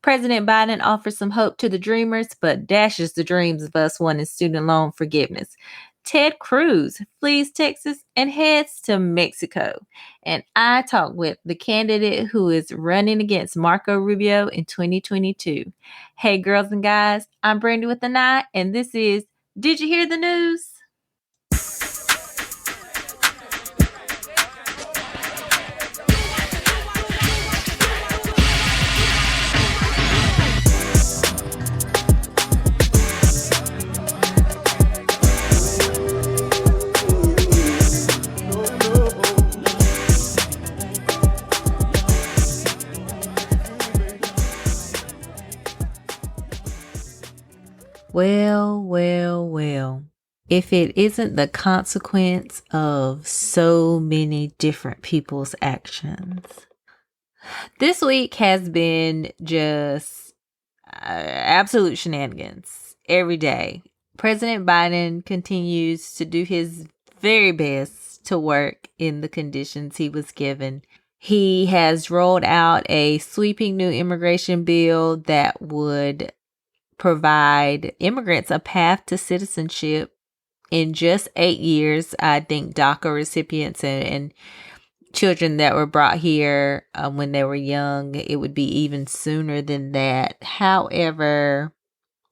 President Biden offers some hope to the dreamers, but dashes the dreams of us wanting student loan forgiveness. Ted Cruz flees Texas and heads to Mexico. And I talked with the candidate who is running against Marco Rubio in 2022. Hey, girls and guys, I'm Brandy with an I, and this is Did You Hear the News? Well. If it isn't the consequence of so many different people's actions. This week has been just absolute shenanigans every day. President Biden continues to do his very best to work in the conditions he was given. He has rolled out a sweeping new immigration bill that would provide immigrants a path to citizenship in just 8 years. I think DACA recipients and children that were brought here when they were young, it would be even sooner than that. However,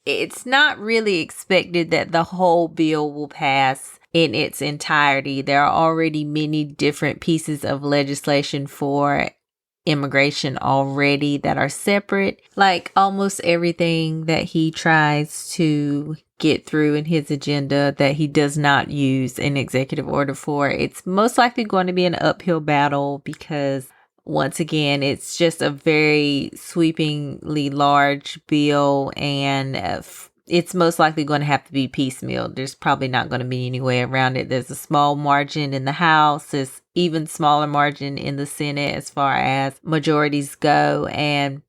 it's not really expected that the whole bill will pass in its entirety. There are already many different pieces of legislation for immigration already that are separate. Like almost everything that he tries to get through in his agenda that he does not use an executive order for, it's most likely going to be an uphill battle because once again, it's just a very sweepingly large bill and it's most likely going to have to be piecemeal. There's probably not going to be any way around it. There's a small margin in the House. There's even smaller margin in the Senate as far as majorities go. And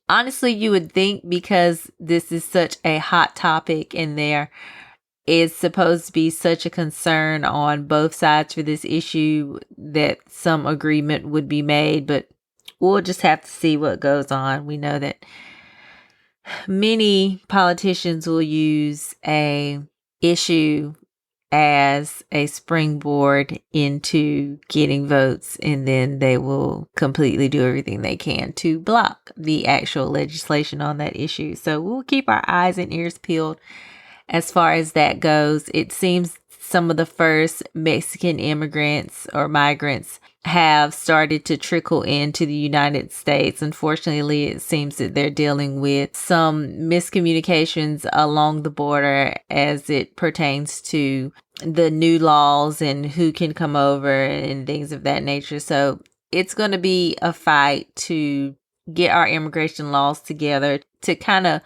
honestly, you would think because this is such a hot topic and there is supposed to be such a concern on both sides for this issue that some agreement would be made. But we'll just have to see what goes on. We know that many politicians will use a issue as a springboard into getting votes, and then they will completely do everything they can to block the actual legislation on that issue. So we'll keep our eyes and ears peeled as far as that goes. It seems some of the first Mexican immigrants or migrants have started to trickle into the United States. Unfortunately, it seems that they're dealing with some miscommunications along the border as it pertains to the new laws and who can come over and things of that nature. So it's going to be a fight to get our immigration laws together to kind of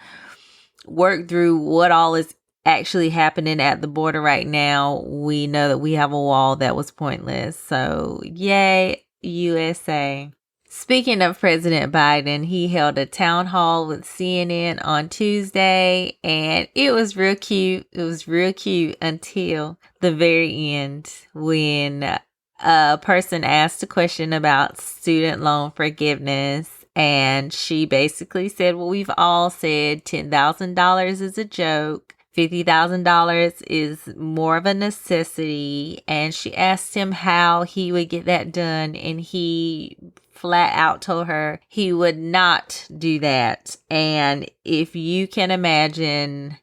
work through what all is actually happening at the border right now. We know that we have a wall that was pointless. So yay, USA. Speaking of President Biden, he held a town hall with CNN on Tuesday and it was real cute. It was real cute until the very end when a person asked a question about student loan forgiveness. And she basically said, well, we've all said $10,000 is a joke. $50,000 is more of a necessity. And she asked him how he would get that done. And he flat out told her he would not do that. And if you can imagine,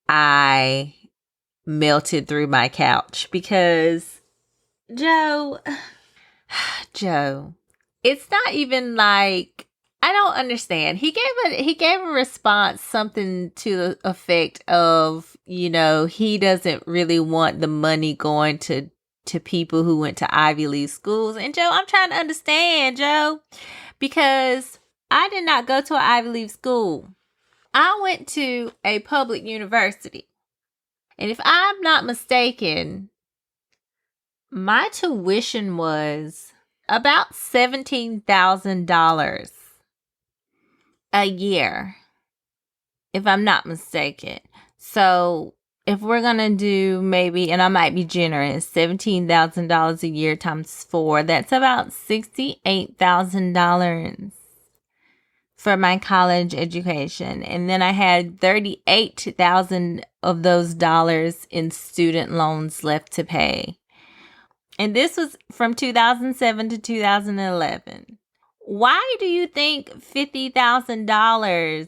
I melted through my couch because Joe, it's not even like, I don't understand. He gave a response, something to the effect of, he doesn't really want the money going to people who went to Ivy League schools. And Joe, I'm trying to understand, Joe, because I did not go to an Ivy League school. I went to a public university. And if I'm not mistaken, my tuition was about $17,000 a year, if I'm not mistaken. So if we're going to do maybe, and I might be generous, $17,000 a year times 4, that's about $68,000. for my college education. And then I had $38,000 of those dollars in student loans left to pay. And this was from 2007 to 2011. Why do you think $50,000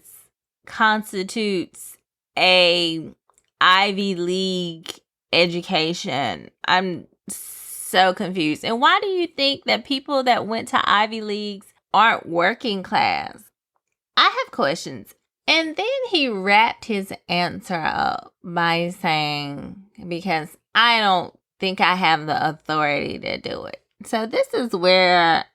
constitutes a Ivy League education? I'm so confused. And why do you think that people that went to Ivy Leagues aren't working class? I have questions. And then he wrapped his answer up by saying, because I don't think I have the authority to do it. So this is where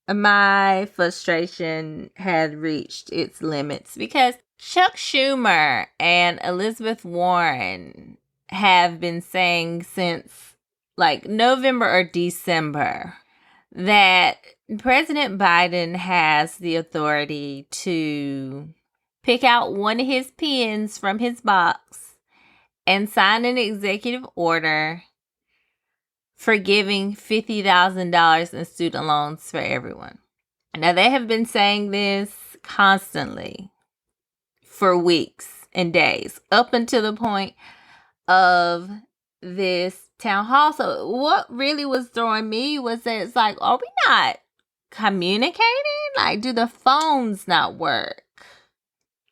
my frustration had reached its limits, because Chuck Schumer and Elizabeth Warren have been saying since like November or December that President Biden has the authority to pick out one of his pens from his box and sign an executive order for giving $50,000 in student loans for everyone. Now, they have been saying this constantly for weeks and days, up until the point of this town hall. So what really was throwing me was that it's like, are we not communicating? Like, do the phones not work?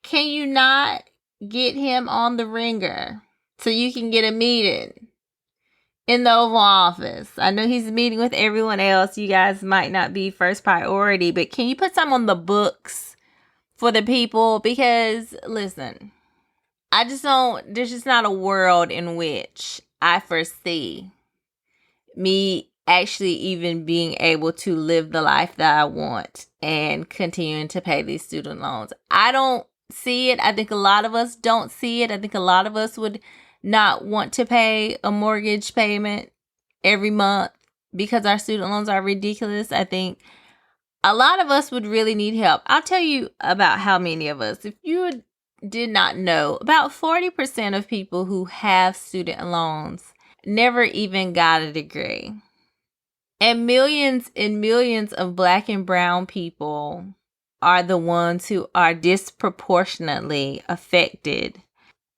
Can you not get him on the ringer so you can get a meeting in the Oval Office? I know he's meeting with everyone else. You guys might not be first priority, but can you put some on the books for the people? Because, listen, there's just not a world in which I foresee me actually even being able to live the life that I want and continuing to pay these student loans. I don't see it. I think a lot of us don't see it. I think a lot of us would not want to pay a mortgage payment every month because our student loans are ridiculous. I think a lot of us would really need help. I'll tell you about how many of us. If you did not know, about 40% of people who have student loans never even got a degree. And millions of Black and brown people are the ones who are disproportionately affected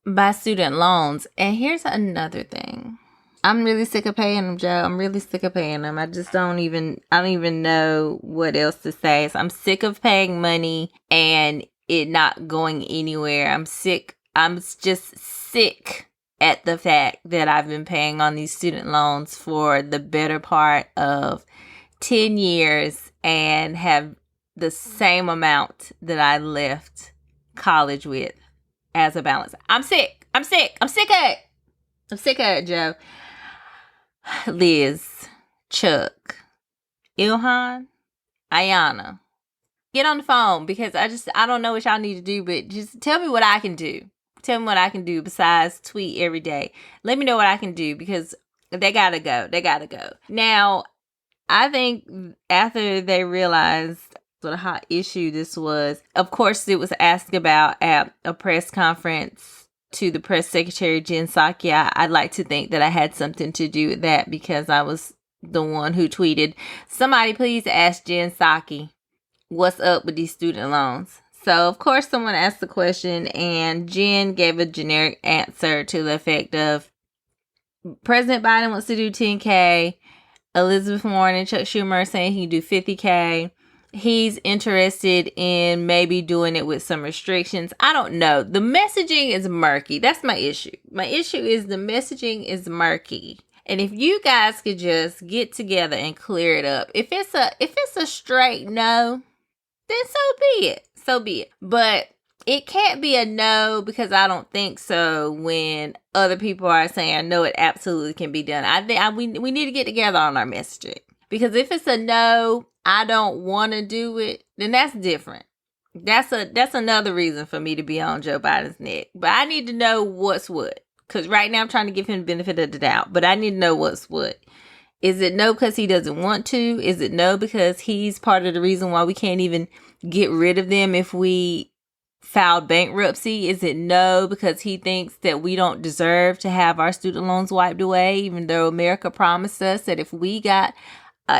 by student loans. And here's another thing. I'm really sick of paying them, Joe. I'm really sick of paying them. I don't even know what else to say. So I'm sick of paying money and it not going anywhere. I'm just sick at the fact that I've been paying on these student loans for the better part of 10 years and have the same amount that I left college with as a balance. I'm sick of it, Joe. Liz, Chuck, Ilhan, Ayanna, get on the phone, because I don't know what y'all need to do, but just tell me what I can do. Tell me what I can do besides tweet every day. Let me know what I can do, because they gotta go. Now, I think after they realized what a hot issue this was, of course, it was asked about at a press conference to the press secretary, Jen Psaki. I'd like to think that I had something to do with that, because I was the one who tweeted, somebody please ask Jen Psaki what's up with these student loans. So, of course, someone asked the question, and Jen gave a generic answer to the effect of, President Biden wants to do $10K. Elizabeth Warren and Chuck Schumer are saying he can do $50K. He's interested in maybe doing it with some restrictions. I don't know. The messaging is murky. That's my issue. My issue is the messaging is murky. And if you guys could just get together and clear it up. If it's a straight no, then so be it. But it can't be a no, because I don't think so, when other people are saying, no, it absolutely can be done. I think we need to get together on our messaging. Because if it's a no, I don't want to do it, then that's different. That's another reason for me to be on Joe Biden's neck. But I need to know what's what. Because right now I'm trying to give him the benefit of the doubt. But I need to know what's what. Is it no because he doesn't want to? Is it no because he's part of the reason why we can't even get rid of them if we filed bankruptcy? Is it no because he thinks that we don't deserve to have our student loans wiped away, even though America promised us that if we got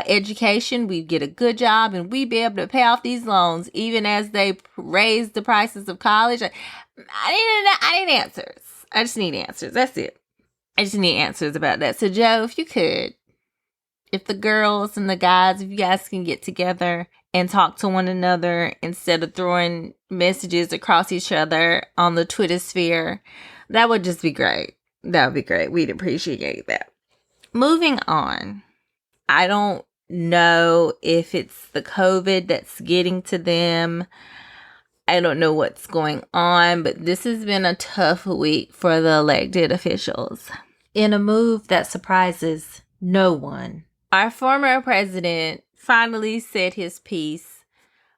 education, we'd get a good job, and we'd be able to pay off these loans even as they raise the prices of college. I need answers. I just need answers. That's it. I just need answers about that. So, Joe, if you could, if the girls and the guys, if you guys can get together and talk to one another instead of throwing messages across each other on the Twitter sphere, that would just be great. That would be great. We'd appreciate that. Moving on. I don't know if it's the COVID that's getting to them. I don't know what's going on, but this has been a tough week for the elected officials. In a move that surprises no one, our former president finally said his piece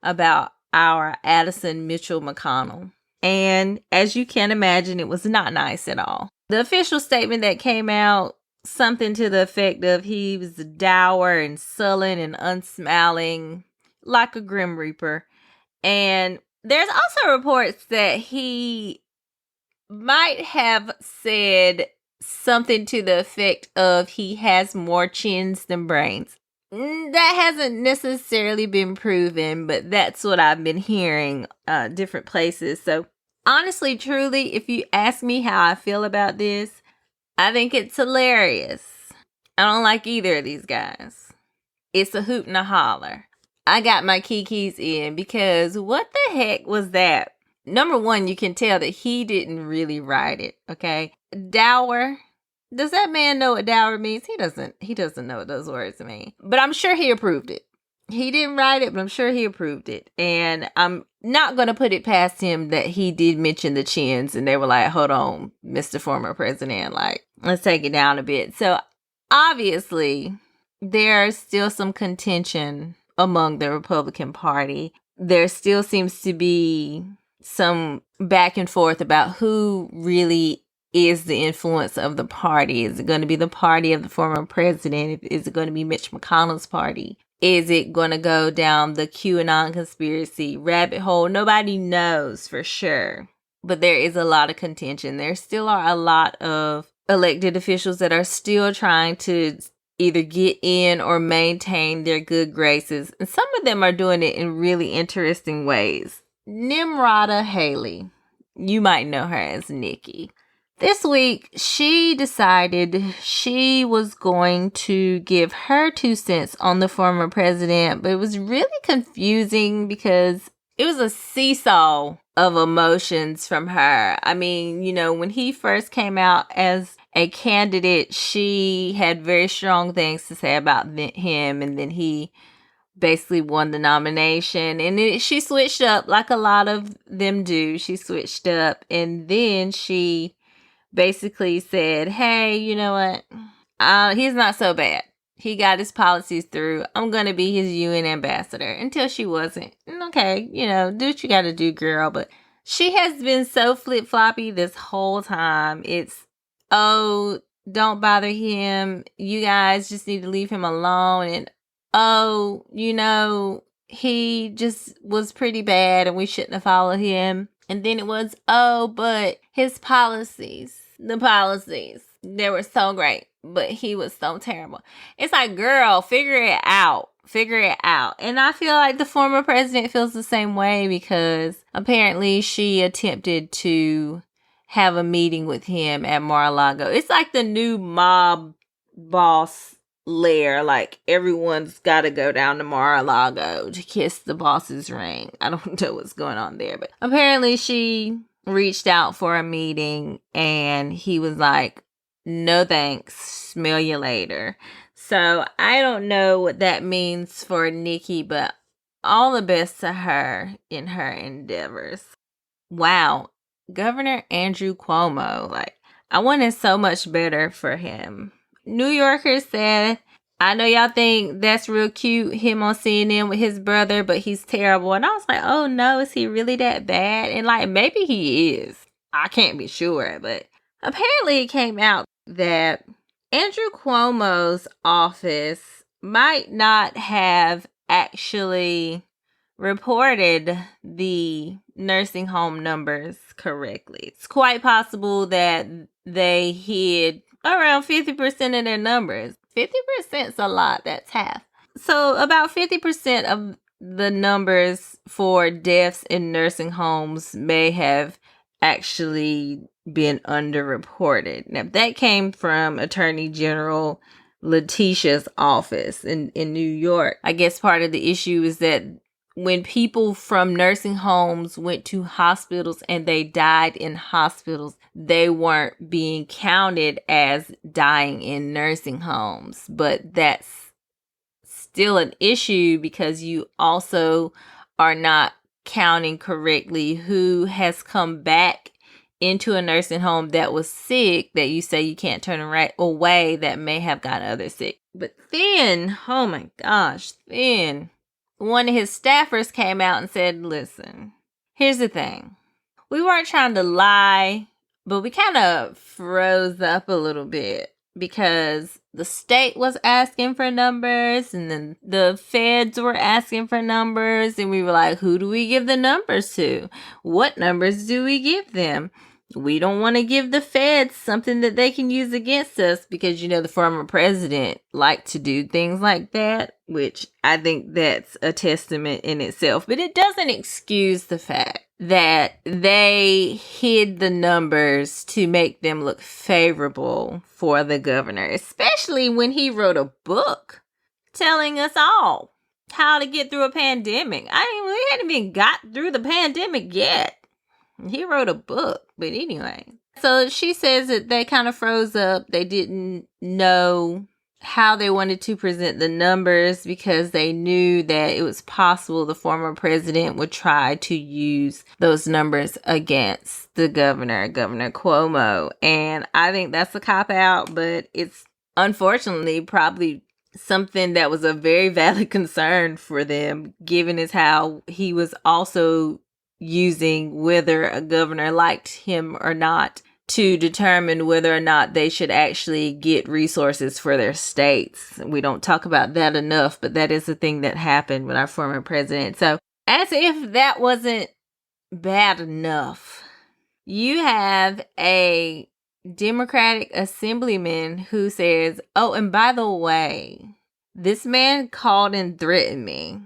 about our Addison Mitchell McConnell. And as you can imagine, it was not nice at all. The official statement that came out, something to the effect of he was dour and sullen and unsmiling, like a Grim Reaper. And there's also reports that he might have said something to the effect of he has more chins than brains. That hasn't necessarily been proven, but that's what I've been hearing different places. So honestly, truly, if you ask me how I feel about this, I think it's hilarious. I don't like either of these guys. It's a hoot and a holler. I got my kikis in because what the heck was that? Number one, you can tell that he didn't really write it, okay? Dour. Does that man know what dour means? He doesn't know what those words mean. But I'm sure he approved it. He didn't write it, but I'm sure he approved it. And I'm not going to put it past him that he did mention the chins. And they were like, hold on, Mr. Former President, like, let's take it down a bit. So obviously, there's still some contention among the Republican Party. There still seems to be some back and forth about who really is the influence of the party. Is it going to be the party of the former president? Is it going to be Mitch McConnell's party? Is it going to go down the QAnon conspiracy rabbit hole? Nobody knows for sure. But there is a lot of contention. There still are a lot of elected officials that are still trying to either get in or maintain their good graces. And some of them are doing it in really interesting ways. Nimrata Haley, you might know her as Nikki. This week, she decided she was going to give her 2 cents on the former president, but it was really confusing because it was a seesaw of emotions from her. I mean, you know, when he first came out as a candidate, she had very strong things to say about him, and then he basically won the nomination, and she switched up like a lot of them do. She switched up, and then she basically said, hey, you know what? He's not so bad. He got his policies through. I'm going to be his UN ambassador. Until she wasn't. Okay, you know, do what you got to do, girl. But she has been so flip-floppy this whole time. It's, oh, don't bother him. You guys just need to leave him alone. And, oh, you know, he just was pretty bad and we shouldn't have followed him. And then it was, oh, but his policies. The policies, they were so great, but he was so terrible. It's like, girl, figure it out. Figure it out. And I feel like the former president feels the same way because apparently she attempted to have a meeting with him at Mar-a-Lago. It's like the new mob boss lair. Like everyone's got to go down to Mar-a-Lago to kiss the boss's ring. I don't know what's going on there, but apparently she reached out for a meeting and he was like, no thanks, smell you later. So I don't know what that means for Nikki, but all the best to her in her endeavors. Wow, Governor Andrew Cuomo, like, I wanted so much better for him. New Yorkers said, I know y'all think that's real cute, him on CNN with his brother, but he's terrible. And I was like, oh no, is he really that bad? And like, maybe he is. I can't be sure, but apparently it came out that Andrew Cuomo's office might not have actually reported the nursing home numbers correctly. It's quite possible that they hid around 50% of their numbers. 50% is a lot. That's half. So about 50% of the numbers for deaths in nursing homes may have actually been underreported. Now, that came from Attorney General Letitia's office in New York. I guess part of the issue is that when people from nursing homes went to hospitals and they died in hospitals, they weren't being counted as dying in nursing homes. But that's still an issue because you also are not counting correctly who has come back into a nursing home that was sick that you say you can't turn away that may have gotten others sick. But then, oh my gosh, then one of his staffers came out and said, listen, here's the thing. We weren't trying to lie, but we kind of froze up a little bit because the state was asking for numbers and then the feds were asking for numbers. And we were like, who do we give the numbers to? What numbers do we give them? We don't want to give the feds something that they can use against us because, the former president liked to do things like that, which I think that's a testament in itself. But it doesn't excuse the fact that they hid the numbers to make them look favorable for the governor, especially when he wrote a book telling us all how to get through a pandemic. We hadn't even got through the pandemic yet. He wrote a book, but anyway. So she says that they kind of froze up. They didn't know how they wanted to present the numbers because they knew that it was possible the former president would try to use those numbers against the Governor Cuomo. And I think that's a cop-out, but it's unfortunately probably something that was a very valid concern for them, given as how he was also using whether a governor liked him or not to determine whether or not they should actually get resources for their states. We don't talk about that enough, but that is the thing that happened with our former president. So as if that wasn't bad enough, you have a Democratic assemblyman who says, oh, and by the way, this man called and threatened me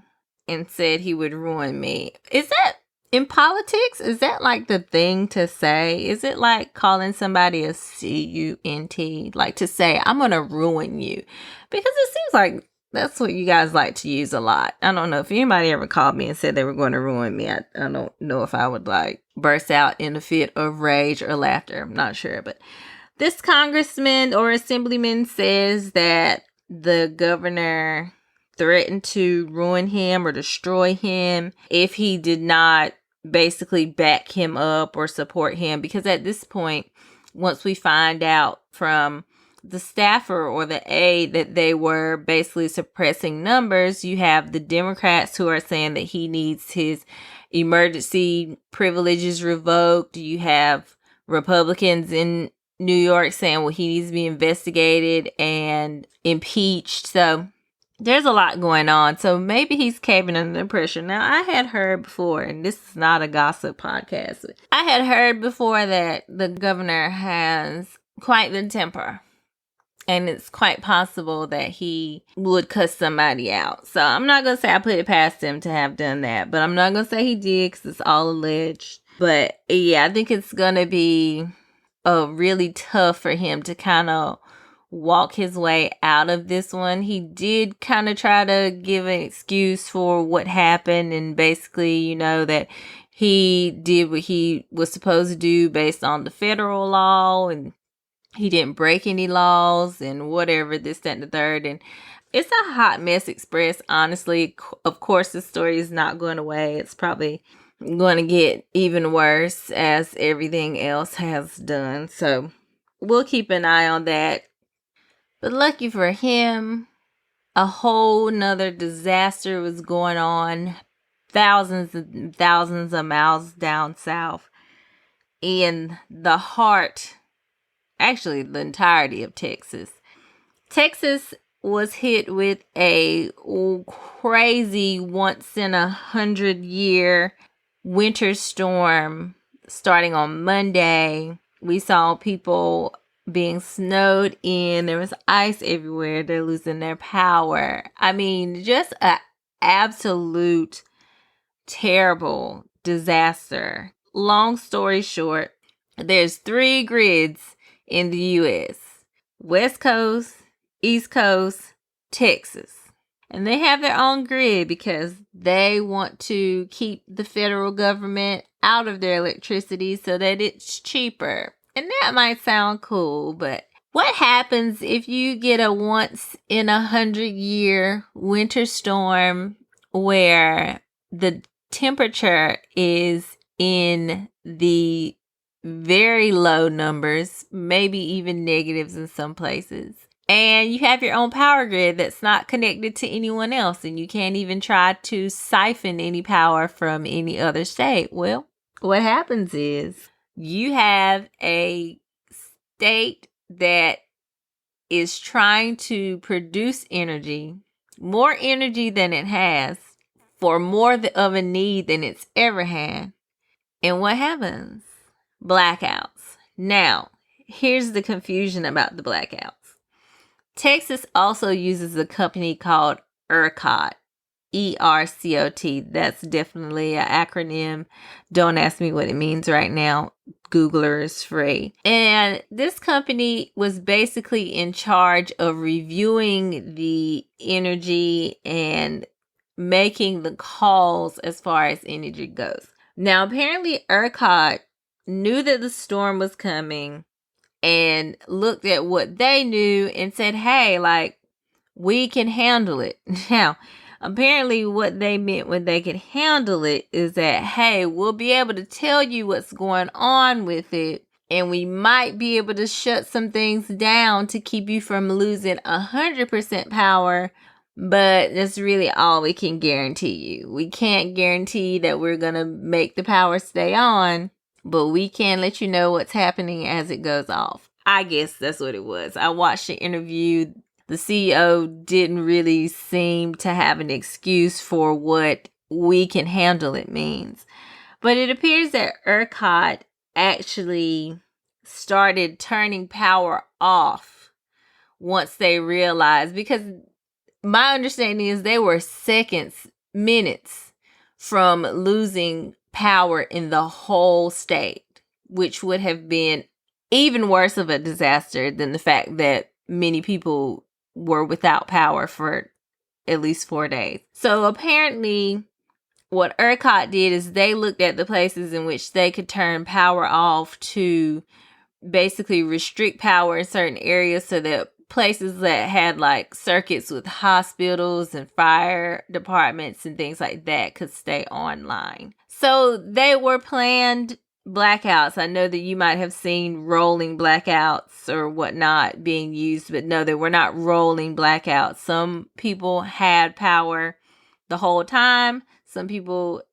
and said he would ruin me. Is that in politics? Is that like the thing to say? Is it like calling somebody a C-U-N-T? Like to say, I'm going to ruin you? Because it seems like that's what you guys like to use a lot. I don't know if anybody ever called me and said they were going to ruin me. I don't know if I would like burst out in a fit of rage or laughter. I'm not sure. But this congressman or assemblyman says that the governor threatened to ruin him or destroy him if he did not basically back him up or support him. Because at this point, once we find out from the staffer or the aide that they were basically suppressing numbers, you have the Democrats who are saying that he needs his emergency privileges revoked. You have Republicans in New York saying, well, he needs to be investigated and impeached. So there's a lot going on. So maybe he's caving under pressure. Now, I had heard before, and this is not a gossip podcast, I had heard before that the governor has quite the temper. And it's quite possible that he would cuss somebody out. So I'm not going to say I put it past him to have done that. But I'm not going to say he did because it's all alleged. But yeah, I think it's going to be really tough for him to kind of walk his way out of this one. He did kind of try to give an excuse for what happened and basically, that he did what he was supposed to do based on the federal law and he didn't break any laws and whatever, this, that, and the third. And it's a hot mess express, honestly. Of course, the story is not going away. It's probably going to get even worse as everything else has done. So we'll keep an eye on that. But lucky for him, a whole nother disaster was going on thousands and thousands of miles down south in the heart, actually the entirety of Texas. Texas was hit with a crazy once-in-a-100-year winter storm starting on Monday. We saw people being snowed in. There was ice everywhere. They're losing their power. I mean, just an absolute terrible disaster. Long story short, there's 3 grids in the U.S. West Coast, East Coast, Texas. And they have their own grid because they want to keep the federal government out of their electricity so that it's cheaper. And that might sound cool, but what happens if you get a once in 100-year winter storm where the temperature is in the very low numbers, maybe even negatives in some places, and you have your own power grid that's not connected to anyone else, and you can't even try to siphon any power from any other state? Well, what happens is you have a state that is trying to produce energy, more energy than it has, for more of a need than it's ever had. And what happens? Blackouts. Now, here's the confusion about the blackouts. Texas also uses a company called ERCOT. ERCOT. That's definitely an acronym. Don't ask me what it means right now. Googler is free. And this company was basically in charge of reviewing the energy and making the calls as far as energy goes. Now, apparently ERCOT knew that the storm was coming and looked at what they knew and said, hey, like, we can handle it. Now, apparently what they meant when they could handle it is that, hey, we'll be able to tell you what's going on with it, and we might be able to shut some things down to keep you from losing 100% power, but that's really all we can guarantee you. We can't guarantee that we're going to make the power stay on, but we can let you know what's happening as it goes off. I guess that's what it was. I watched the interview. The CEO didn't really seem to have an excuse for what we can handle it means. But it appears that ERCOT actually started turning power off once they realized, because my understanding is they were seconds, minutes from losing power in the whole state, which would have been even worse of a disaster than the fact that many people were without power for at least 4 days. So apparently what ERCOT did is they looked at the places in which they could turn power off to basically restrict power in certain areas so that places that had like circuits with hospitals and fire departments and things like that could stay online. So they were planned blackouts. I know that you might have seen rolling blackouts or whatnot being used, but no, they were not rolling blackouts. Some people had power the whole time. Some people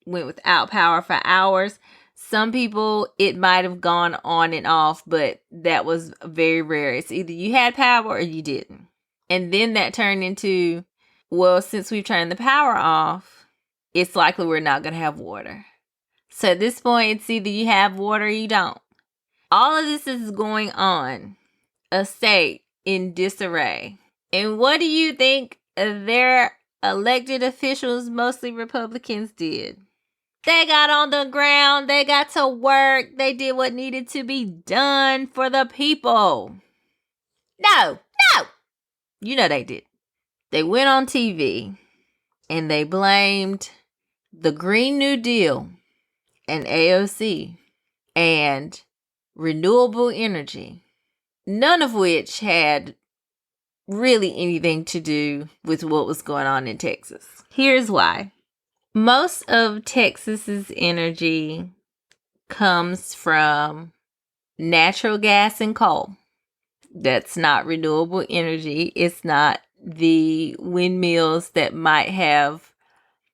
went without power for hours. Some people, it might have gone on and off, but that was very rare. It's either you had power or you didn't. And then that turned into, well, since we've turned the power off, it's likely we're not going to have water. So at this point, it's either you have water or you don't. All of this is going on. A state in disarray. And what do you think their elected officials, mostly Republicans, did? They got on the ground. They got to work. They did what needed to be done for the people. No. You know they did. They went on TV and they blamed the Green New Deal and AOC and renewable energy, none of which had really anything to do with what was going on in Texas. Here's why. Most of Texas's energy comes from natural gas and coal. That's not renewable energy. It's not the windmills that might have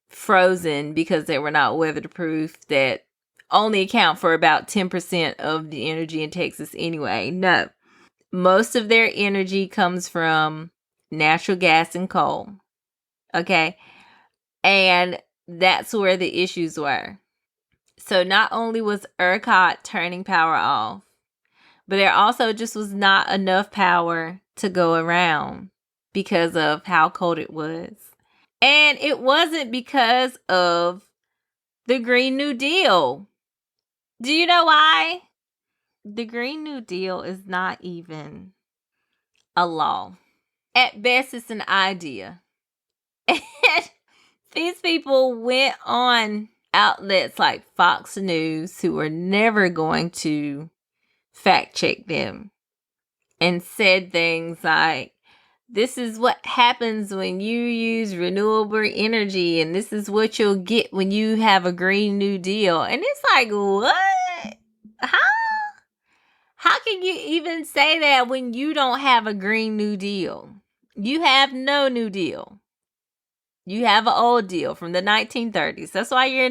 frozen because they were not weatherproof that only account for about 10% of the energy in Texas anyway. No. Most of their energy comes from natural gas and coal. Okay? And that's where the issues were. So not only was ERCOT turning power off, But there also just was not enough power to go around because of how cold it was. And it wasn't because of the Green New Deal. Do you know why? The Green New Deal is not even a law. At best, it's an idea. And these people went on outlets like Fox News, who were never going to fact check them, and said things like, this is what happens when you use renewable energy, and this is what you'll get when you have a Green New Deal. And it's like, what? How can you even say that when you don't have a Green New Deal? You have no New Deal. You have an old deal from the 1930s. That's why you're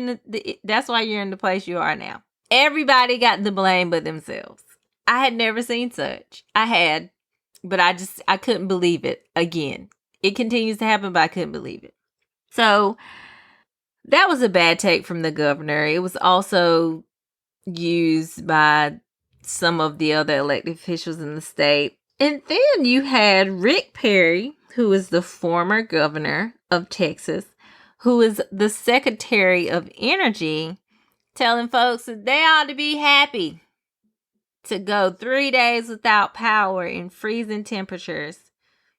in the place you are now. Everybody got the blame but themselves. I had never seen such. I had, but I couldn't believe it again. It continues to happen, but I couldn't believe it. So that was a bad take from the governor. It was also used by some of the other elected officials in the state. And then you had Rick Perry, who is the former governor of Texas, who is the Secretary of Energy, telling folks that they ought to be happy to go 3 days without power in freezing temperatures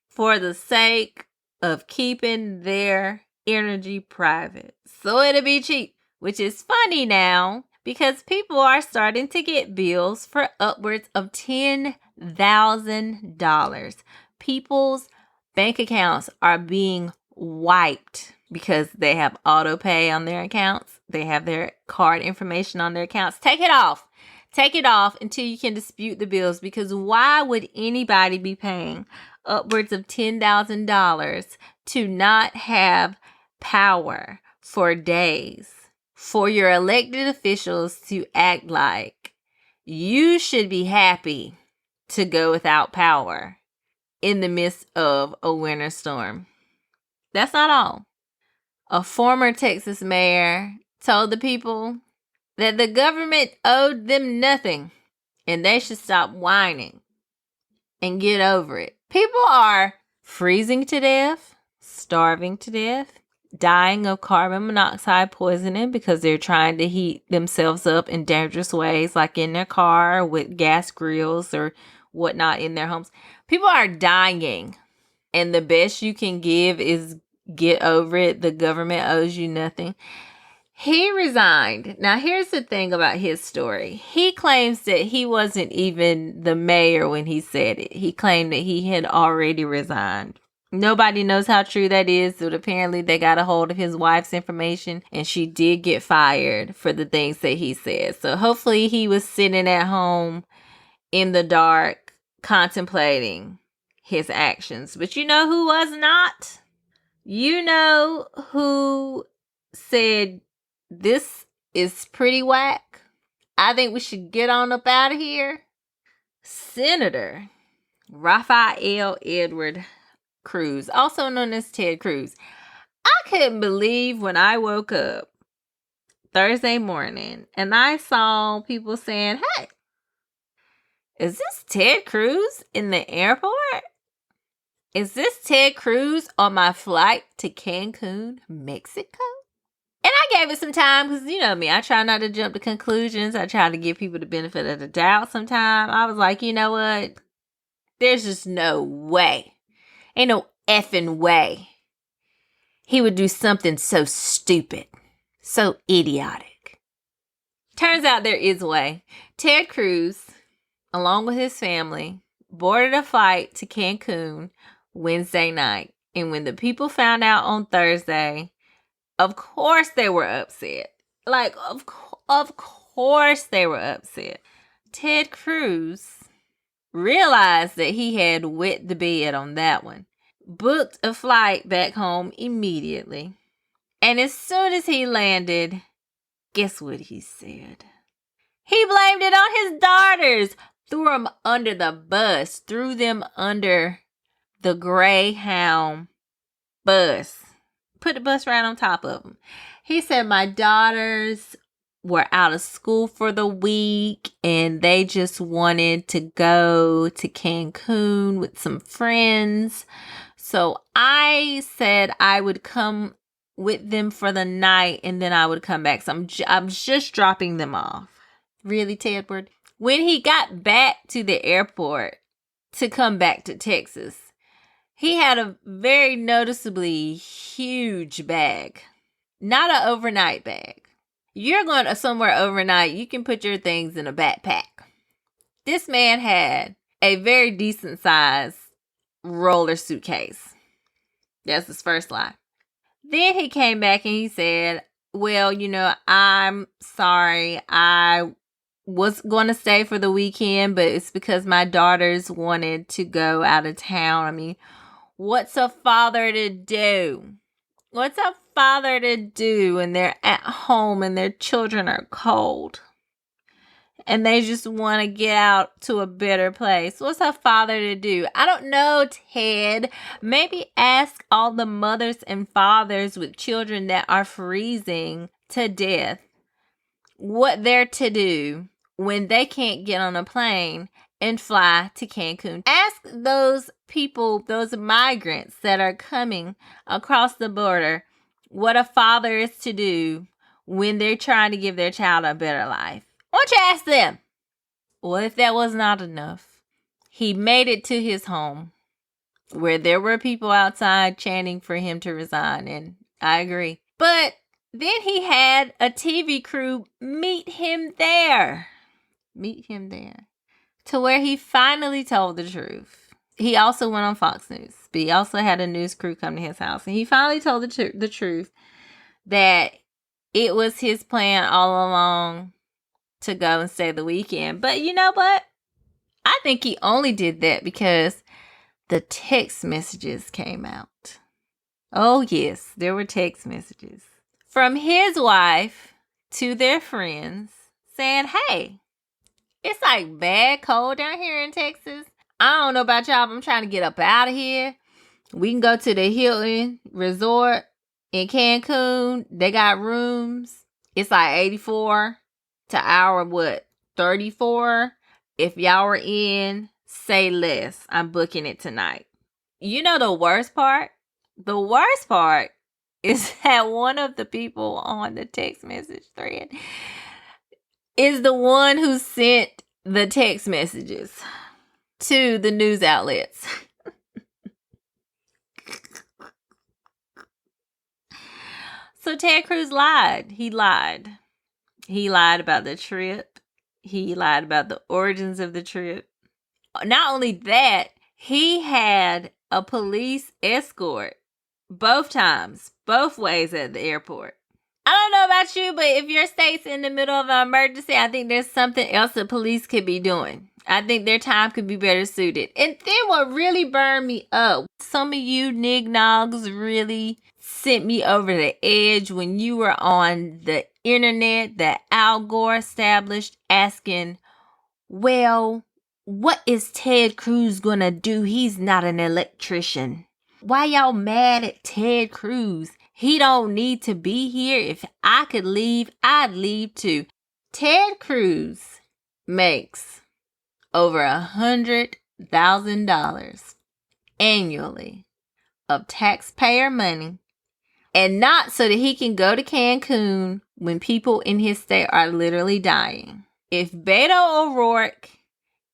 for the sake of keeping their energy private. So it'll be cheap, which is funny now because people are starting to get bills for upwards of $10,000. People's bank accounts are being wiped because they have auto pay on their accounts. They have their card information on their accounts. Take it off. Take it off until you can dispute the bills, because why would anybody be paying upwards of $10,000 to not have power for days, for your elected officials to act like you should be happy to go without power in the midst of a winter storm? That's not all. A former Texas mayor told the people that the government owed them nothing and they should stop whining and get over it. People are freezing to death, starving to death, dying of carbon monoxide poisoning because they're trying to heat themselves up in dangerous ways, like in their car with gas grills or whatnot in their homes. People are dying, and the best you can give is get over it. The government owes you nothing. He resigned. Now, here's the thing about his story. He claims that he wasn't even the mayor when he said it. He claimed that he had already resigned. Nobody knows how true that is, but apparently they got a hold of his wife's information and she did get fired for the things that he said. So hopefully he was sitting at home in the dark contemplating his actions. But you know who was not? You know who said, this is pretty whack. I think we should get on up out of here. Senator Raphael Edward Cruz, also known as Ted Cruz. I couldn't believe when I woke up Thursday morning and I saw people saying, hey, is this Ted Cruz in the airport? Is this Ted Cruz on my flight to Cancun, Mexico? And I gave it some time because, you know me, I try not to jump to conclusions. I try to give people the benefit of the doubt sometimes. I was like, you know what? There's just no way. Ain't no effing way he would do something so stupid, so idiotic. Turns out there is a way. Ted Cruz, along with his family, boarded a flight to Cancun Wednesday night. And when the people found out on Thursday, of course they were upset. Like, of course they were upset. Ted Cruz realized that he had wet the bed on that one. Booked a flight back home immediately. And as soon as he landed, guess what he said? He blamed it on his daughters. Threw them under the bus. Threw them under the Greyhound bus. Put the bus right on top of them. He said, my daughters were out of school for the week and they just wanted to go to Cancun with some friends. So I said I would come with them for the night and then I would come back. So I'm just dropping them off. Really, Tedward? When he got back to the airport to come back to Texas, he had a very noticeably huge bag. Not an overnight bag. You're going to somewhere overnight, you can put your things in a backpack. This man had a very decent size roller suitcase. That's his first lie. Then he came back and he said, well, I'm sorry. I was going to stay for the weekend, but it's because my daughters wanted to go out of town. I mean, what's a father to do? What's a father to do when they're at home and their children are cold and they just want to get out to a better place? What's a father to do? I don't know, Ted. Maybe ask all the mothers and fathers with children that are freezing to death what they're to do when they can't get on a plane and fly to Cancun. Ask those people, those migrants that are coming across the border, what a father is to do when they're trying to give their child a better life. Why don't you ask them? Well, if that was not enough, he made it to his home where there were people outside chanting for him to resign, and I agree. But then he had a TV crew meet him there. To where he finally told the truth. He also went on Fox News, but he also had a news crew come to his house. And he finally told the truth that it was his plan all along to go and stay the weekend. But you know what? I think he only did that because the text messages came out. Oh, yes, there were text messages from his wife to their friends saying, hey, it's like bad cold down here in Texas. I don't know about y'all, but I'm trying to get up out of here. We can go to the Hilton Resort in Cancun. They got rooms. It's like 84 to our 34. If y'all are in, say less. I'm booking it tonight. You know the worst part? The worst part is that one of the people on the text message thread is the one who sent the text messages to the news outlets. So Ted Cruz lied. He lied. He lied about the trip. He lied about the origins of the trip. Not only that, he had a police escort both times, both ways at the airport. I don't know about you, but if your state's in the middle of an emergency, I think there's something else the police could be doing. I think their time could be better suited. And then what really burned me up, some of you nignogs really sent me over the edge when you were on the internet that Al Gore established asking, well, what is Ted Cruz gonna do? He's not an electrician. Why y'all mad at Ted Cruz? He don't need to be here. If I could leave, I'd leave too. Ted Cruz makes over $100,000 annually of taxpayer money, and not so that he can go to Cancun when people in his state are literally dying. If Beto O'Rourke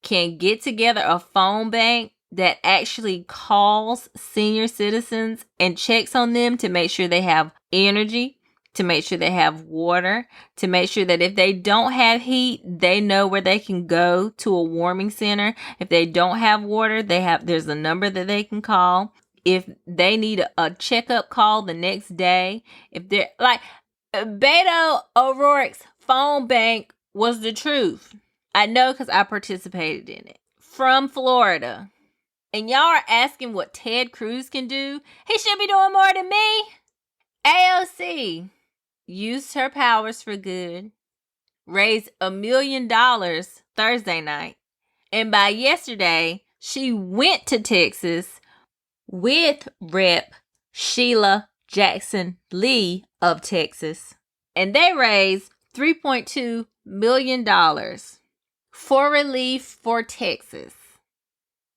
can get together a phone bank that actually calls senior citizens and checks on them to make sure they have energy, to make sure they have water, to make sure that if they don't have heat, they know where they can go to a warming center. If they don't have water, there's a number that they can call. If they need a checkup call the next day, if they're like, Beto O'Rourke's phone bank was the truth. I know because I participated in it. From Florida. And y'all are asking what Ted Cruz can do? He should be doing more than me. AOC used her powers for good, raised $1 million Thursday night, and by yesterday, she went to Texas with Rep. Sheila Jackson Lee of Texas, and they raised $3.2 million for relief for Texas.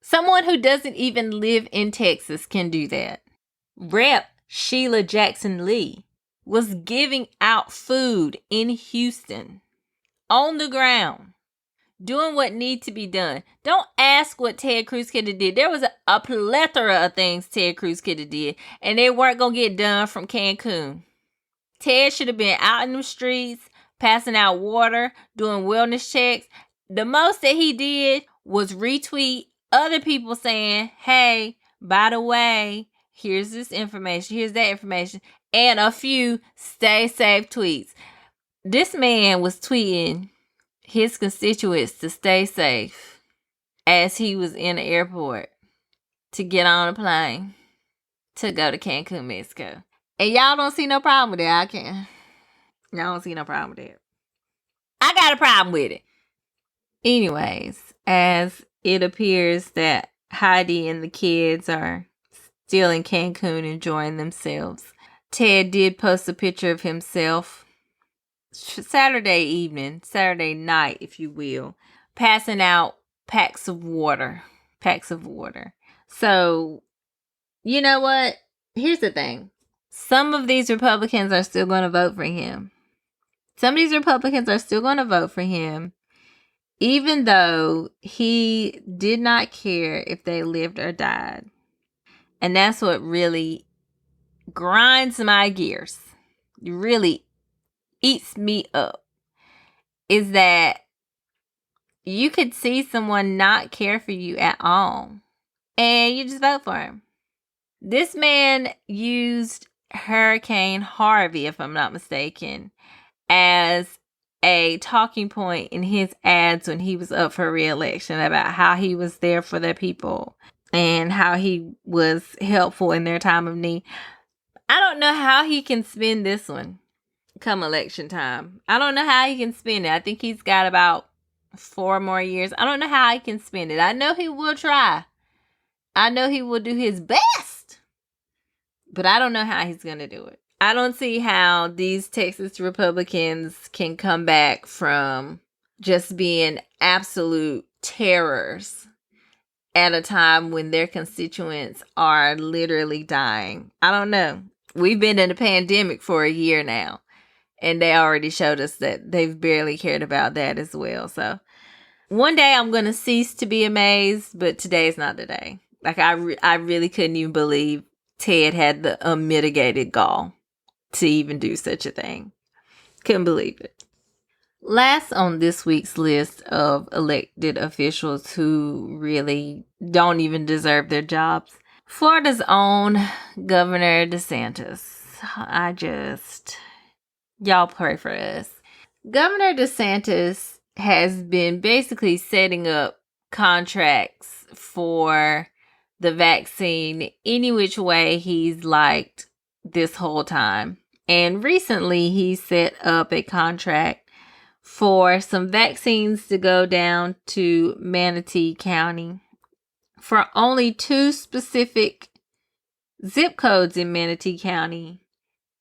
Someone who doesn't even live in Texas can do that. Rep. Sheila Jackson Lee was giving out food in Houston on the ground, doing what needs to be done. Don't ask what Ted Cruz could have did. There was a plethora of things Ted Cruz could have did, and they weren't going to get done from Cancun. Ted should have been out in the streets, passing out water, doing wellness checks. The most that he did was retweet other people saying, hey, by the way, here's this information, here's that information, and a few stay safe tweets. This man was tweeting his constituents to stay safe as he was in the airport to get on a plane to go to Cancun, Mexico. And y'all don't see no problem with it. I can't. Y'all don't see no problem with it. I got a problem with it. Anyways, as it appears that Heidi and the kids are still in Cancun enjoying themselves, Ted did post a picture of himself Saturday night, if you will, passing out packs of water. So, you know what? Here's the thing. Some of these Republicans are still going to vote for him. Even though he did not care if they lived or died. And that's what really grinds my gears. It really eats me up. Is that you could see someone not care for you at all, and you just vote for him. This man used Hurricane Harvey, if I'm not mistaken, as a talking point in his ads when he was up for re-election about how he was there for their people and how he was helpful in their time of need. I don't know how he can spend this one come election time. I don't know how he can spend it. I think he's got about 4 more years. I don't know how he can spend it. I know he will try. I know he will do his best. But I don't know how he's going to do it. I don't see how these Texas Republicans can come back from just being absolute terrors at a time when their constituents are literally dying. I don't know. We've been in a pandemic for a year now, and they already showed us that they've barely cared about that as well. So one day I'm going to cease to be amazed, but today's not the day. Like I really couldn't even believe Ted had the unmitigated gall to even do such a thing. Couldn't believe it. Last on this week's list of elected officials who really don't even deserve their jobs, Florida's own Governor DeSantis. Y'all pray for us. Governor DeSantis has been basically setting up contracts for the vaccine any which way he's liked this whole time. And recently he set up a contract for some vaccines to go down to Manatee County for only 2 specific zip codes in Manatee County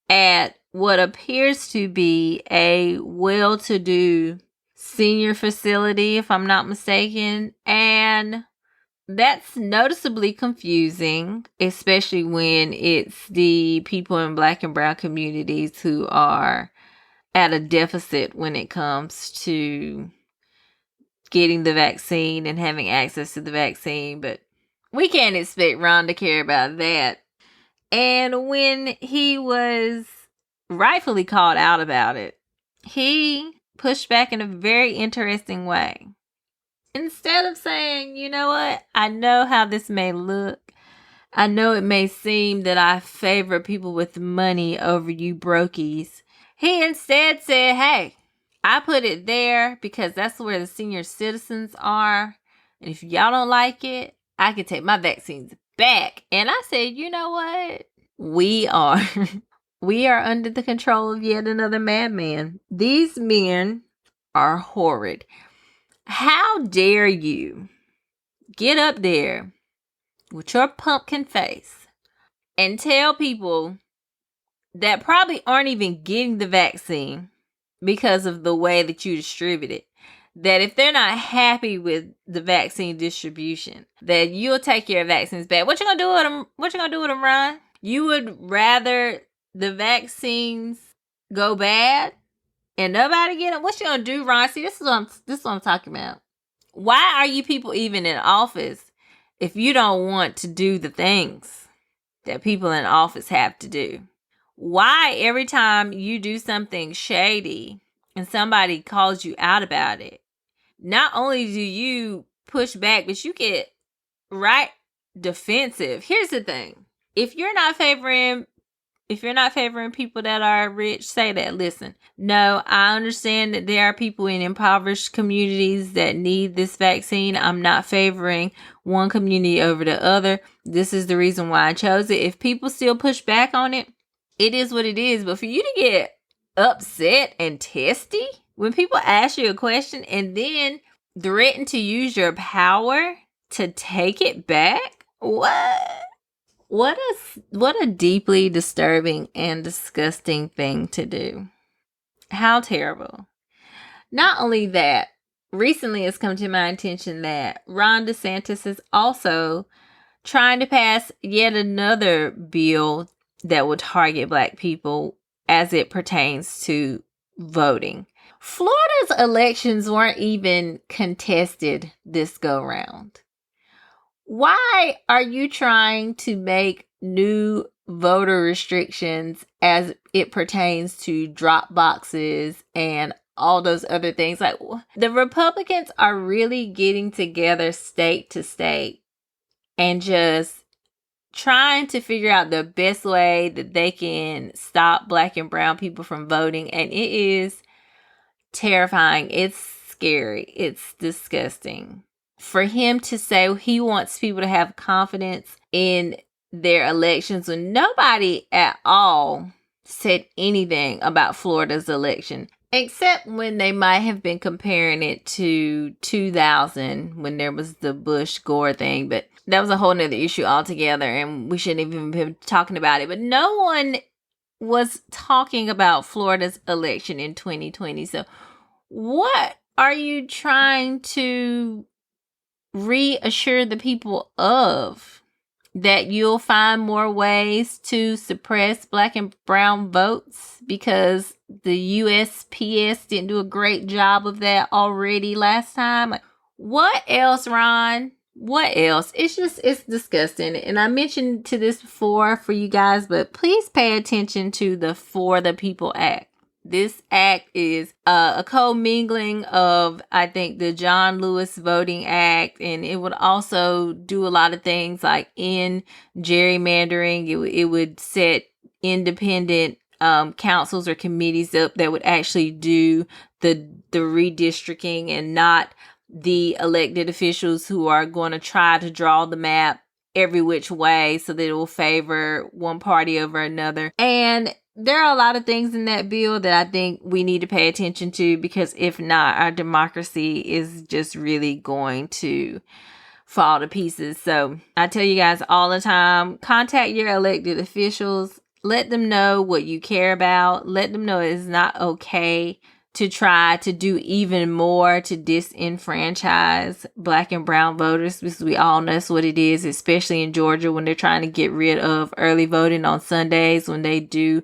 at what appears to be a well-to-do senior facility, if I'm not mistaken. And that's noticeably confusing, especially when it's the people in Black and brown communities who are at a deficit when it comes to getting the vaccine and having access to the vaccine. But we can't expect Ron to care about that. And when he was rightfully called out about it, he pushed back in a very interesting way. Instead of saying, you know what, I know how this may look. I know it may seem that I favor people with money over you brokies. He instead said, hey, I put it there because that's where the senior citizens are. And if y'all don't like it, I can take my vaccines back. And I said, you know what? We are under the control of yet another madman. These men are horrid. How dare you get up there with your pumpkin face and tell people that probably aren't even getting the vaccine because of the way that you distribute it. That if they're not happy with the vaccine distribution, that you'll take your vaccines back. What you gonna do with them? What you gonna do with them, Ron? You would rather the vaccines go bad and nobody get them? What you gonna do, Ron? See, this is what I'm talking about. Why are you people even in office if you don't want to do the things that people in office have to do? Why every time you do something shady and somebody calls you out about it, not only do you push back, but you get right defensive. Here's the thing. If you're not favoring people that are rich, say that. Listen, no, I understand that there are people in impoverished communities that need this vaccine. I'm not favoring one community over the other. This is the reason why I chose it. If people still push back on it, it is what it is. But for you to get upset and testy when people ask you a question and then threaten to use your power to take it back, what a deeply disturbing and disgusting thing to do. How terrible. Not only that, recently it's come to my attention that Ron DeSantis is also trying to pass yet another bill that will target Black people as it pertains to voting. Florida's elections weren't even contested this go round. Why are you trying to make new voter restrictions as it pertains to drop boxes and all those other things? Like, the Republicans are really getting together state to state and just trying to figure out the best way that they can stop Black and brown people from voting. And it is terrifying. It's scary. It's disgusting. For him to say he wants people to have confidence in their elections when nobody at all said anything about Florida's election, except when they might have been comparing it to 2000 when there was the Bush-Gore thing. But that was a whole nother issue altogether, and we shouldn't even be talking about it. But no one was talking about Florida's election in 2020. So what are you trying to reassure the people of? That you'll find more ways to suppress Black and brown votes because the USPS didn't do a great job of that already last time? What else, Ron? What else? It's disgusting. And I mentioned to this before for you guys, but please pay attention to the For the People Act. This act is a commingling of, I think, the John Lewis Voting Act, and it would also do a lot of things like in gerrymandering. It would set independent councils or committees up that would actually do the redistricting and not the elected officials who are going to try to draw the map every which way so that it will favor one party over another. And there are a lot of things in that bill that I think we need to pay attention to, because if not, our democracy is just really going to fall to pieces. So I tell you guys all the time, contact your elected officials. Let them know what you care about. Let them know it's not okay to try to do even more to disenfranchise Black and brown voters, because we all know that's what it is, especially in Georgia when they're trying to get rid of early voting on Sundays, when they do,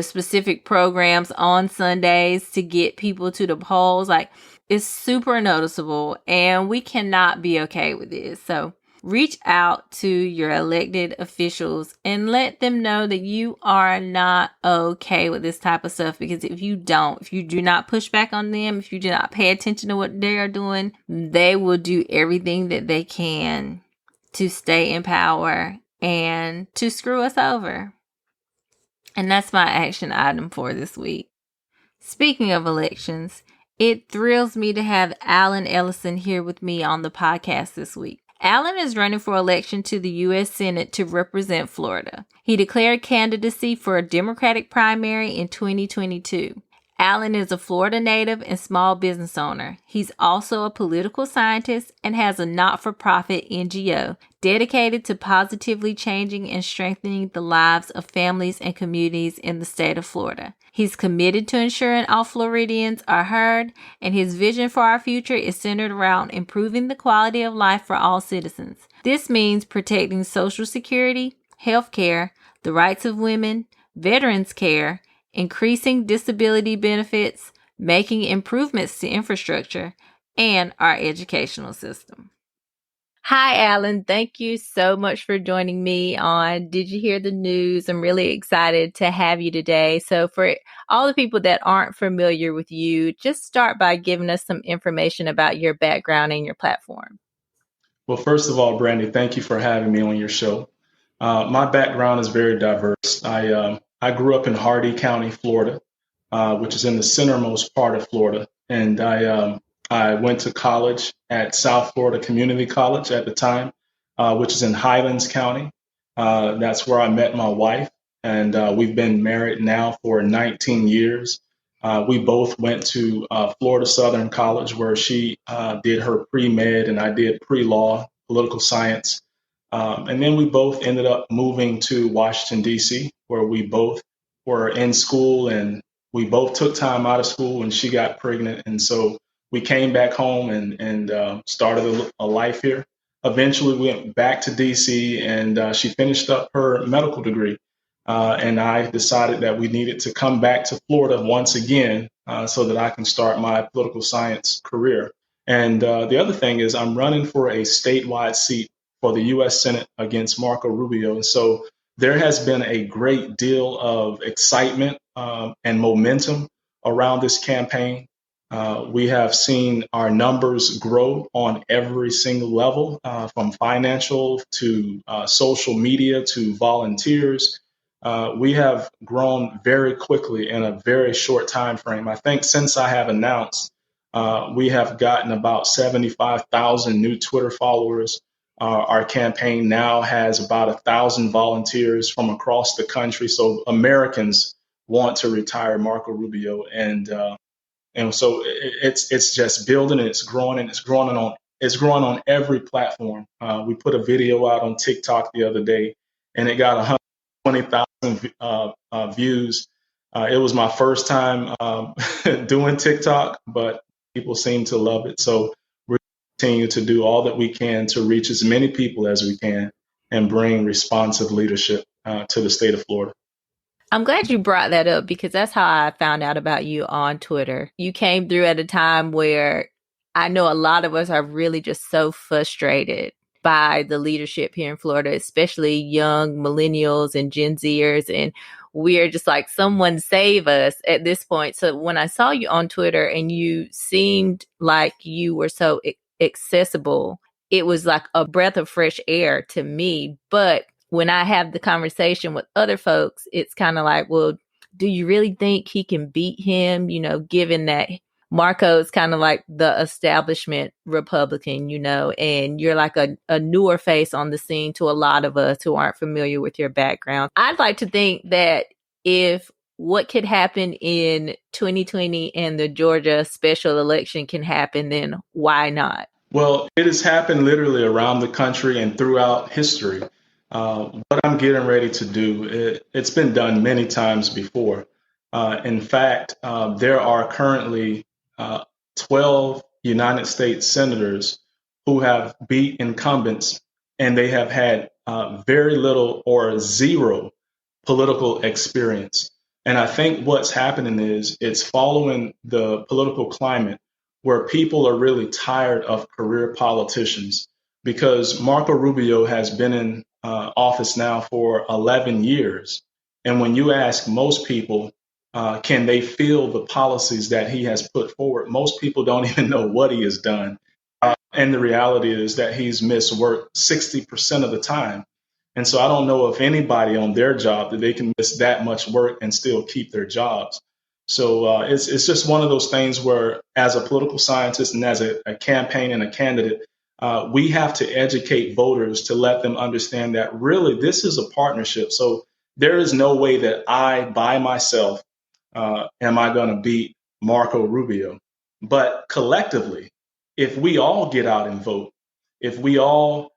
specific programs on Sundays to get people to the polls. Like, it's super noticeable, and we cannot be okay with this. So reach out to your elected officials and let them know that you are not okay with this type of stuff. Because if you do not push back on them, if you do not pay attention to what they are doing, they will do everything that they can to stay in power and to screw us over. And that's my action item for this week. Speaking of elections, it thrills me to have Allen Ellison here with me on the podcast this week. Allen is running for election to the U.S. Senate to represent Florida. He declared candidacy for a Democratic primary in 2022. Allen is a Florida native and small business owner. He's also a political scientist and has a not-for-profit NGO dedicated to positively changing and strengthening the lives of families and communities in the state of Florida. He's committed to ensuring all Floridians are heard, and his vision for our future is centered around improving the quality of life for all citizens. This means protecting Social Security, health care, the rights of women, veterans care, increasing disability benefits, making improvements to infrastructure, and our educational system. Hi, Alan. Thank you so much for joining me on Did You Hear the News? I'm really excited to have you today. So for all the people that aren't familiar with you, just start by giving us some information about your background and your platform. Well, first of all, Brandy, thank you for having me on your show. My background is very diverse. I grew up in Hardee County, Florida, which is in the centermost part of Florida, and I went to college at South Florida Community College at the time, which is in Highlands County. That's where I met my wife, and we've been married now for 19 years. We both went to Florida Southern College, where she did her pre-med and I did pre-law, political science. And then we both ended up moving to Washington, D.C., where we both were in school and we both took time out of school when she got pregnant. And so we came back home and started a life here. Eventually, we went back to D.C. and she finished up her medical degree. And I decided that we needed to come back to Florida once again so that I can start my political science career. And the other thing is I'm running for a statewide seat for the U.S. Senate against Marco Rubio. And so there has been a great deal of excitement and momentum around this campaign. We have seen our numbers grow on every single level, from financial to social media to volunteers. We have grown very quickly in a very short time frame. I think since I have announced, we have gotten about 75,000 new Twitter followers. Our campaign now has about 1,000 volunteers from across the country. So Americans want to retire Marco Rubio, and so it's just building and it's growing and it's growing on every platform. We put a video out on TikTok the other day, and it got 120,000 views. It was my first time doing TikTok, but people seem to love it. So we're continuing to do all that we can to reach as many people as we can and bring responsive leadership to the state of Florida. I'm glad you brought that up because that's how I found out about you on Twitter. You came through at a time where I know a lot of us are really just so frustrated by the leadership here in Florida, especially young millennials and Gen Zers. And we're just like, someone save us at this point. So when I saw you on Twitter and you seemed like you were so accessible, it was like a breath of fresh air to me. But when I have the conversation with other folks, it's kind of like, well, do you really think he can beat him? You know, given that Marco's kind of like the establishment Republican, you know, and you're like a newer face on the scene to a lot of us who aren't familiar with your background. I'd like to think that if what could happen in 2020 and the Georgia special election can happen, then why not? Well, it has happened literally around the country and throughout history. What I'm getting ready to do, it's been done many times before. In fact, there are currently 12 United States senators who have beat incumbents, and they have had very little or zero political experience. And I think what's happening is it's following the political climate where people are really tired of career politicians, because Marco Rubio has been in office now for 11 years. And when you ask most people, can they feel the policies that he has put forward, most people don't even know what he has done. And the reality is that he's missed work 60% of the time. And so I don't know if anybody on their job that they can miss that much work and still keep their jobs. So it's just one of those things where, as a political scientist and as a campaign and a candidate, we have to educate voters to let them understand that really this is a partnership. So there is no way that I, by myself, am I going to beat Marco Rubio. But collectively, if we all get out and vote, if we all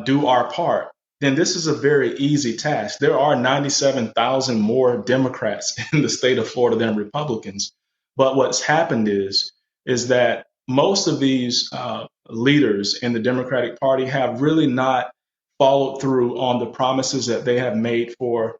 do our part, then this is a very easy task. There are 97,000 more Democrats in the state of Florida than Republicans. But what's happened is that most of these leaders in the Democratic Party have really not followed through on the promises that they have made for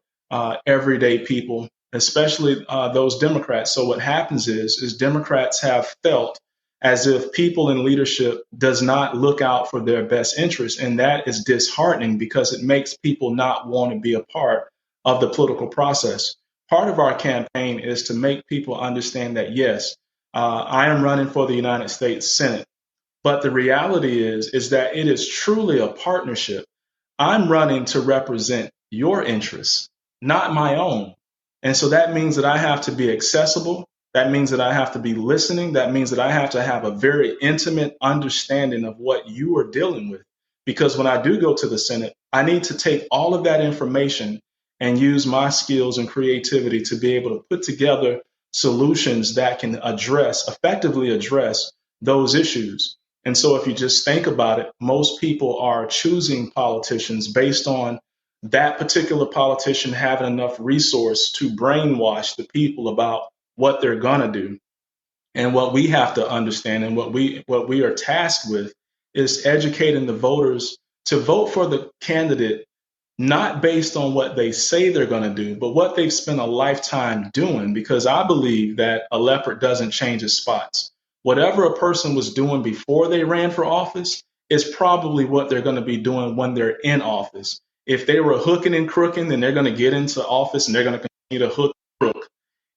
everyday people, especially those Democrats. So what happens is Democrats have felt as if people in leadership does not look out for their best interests. And that is disheartening because it makes people not want to be a part of the political process. Part of our campaign is to make people understand that, yes, I am running for the United States Senate. But the reality is that it is truly a partnership. I'm running to represent your interests, not my own. And so that means that I have to be accessible. That means that I have to be listening. That means that I have to have a very intimate understanding of what you are dealing with. Because when I do go to the Senate, I need to take all of that information and use my skills and creativity to be able to put together solutions that can effectively address those issues. And so if you just think about it, most people are choosing politicians based on that particular politician having enough resource to brainwash the people about what they're going to do. And what we have to understand and what we are tasked with is educating the voters to vote for the candidate not based on what they say they're going to do, but what they've spent a lifetime doing, because I believe that a leopard doesn't change its spots. Whatever a person was doing before they ran for office is probably what they're going to be doing when they're in office. If they were hooking and crooking, then they're going to get into office and they're going to continue to hook and crook.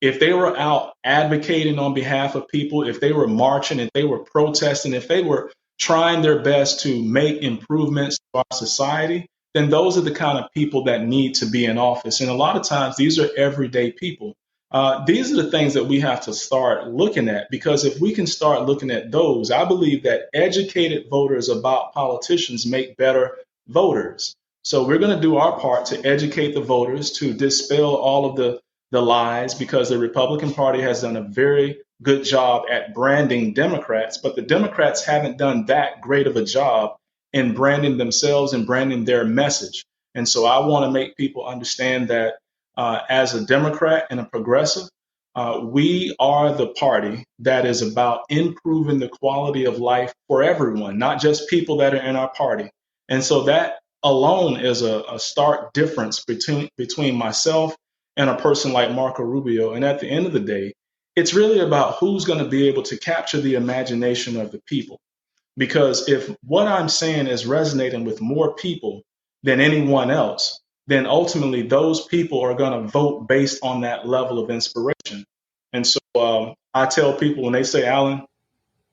If they were out advocating on behalf of people, if they were marching, if they were protesting, if they were trying their best to make improvements to our society, then those are the kind of people that need to be in office. And a lot of times, these are everyday people. These are the things that we have to start looking at, because if we can start looking at those, I believe that educated voters about politicians make better voters. So we're going to do our part to educate the voters, to dispel all of the lies, because the Republican Party has done a very good job at branding Democrats, but the Democrats haven't done that great of a job in branding themselves and branding their message. And so I want to make people understand that as a Democrat and a progressive, we are the party that is about improving the quality of life for everyone, not just people that are in our party. And so that alone is a stark difference between myself and a person like Marco Rubio. And at the end of the day, it's really about who's going to be able to capture the imagination of the people. Because if what I'm saying is resonating with more people than anyone else, then ultimately those people are going to vote based on that level of inspiration. And so I tell people when they say, Allen,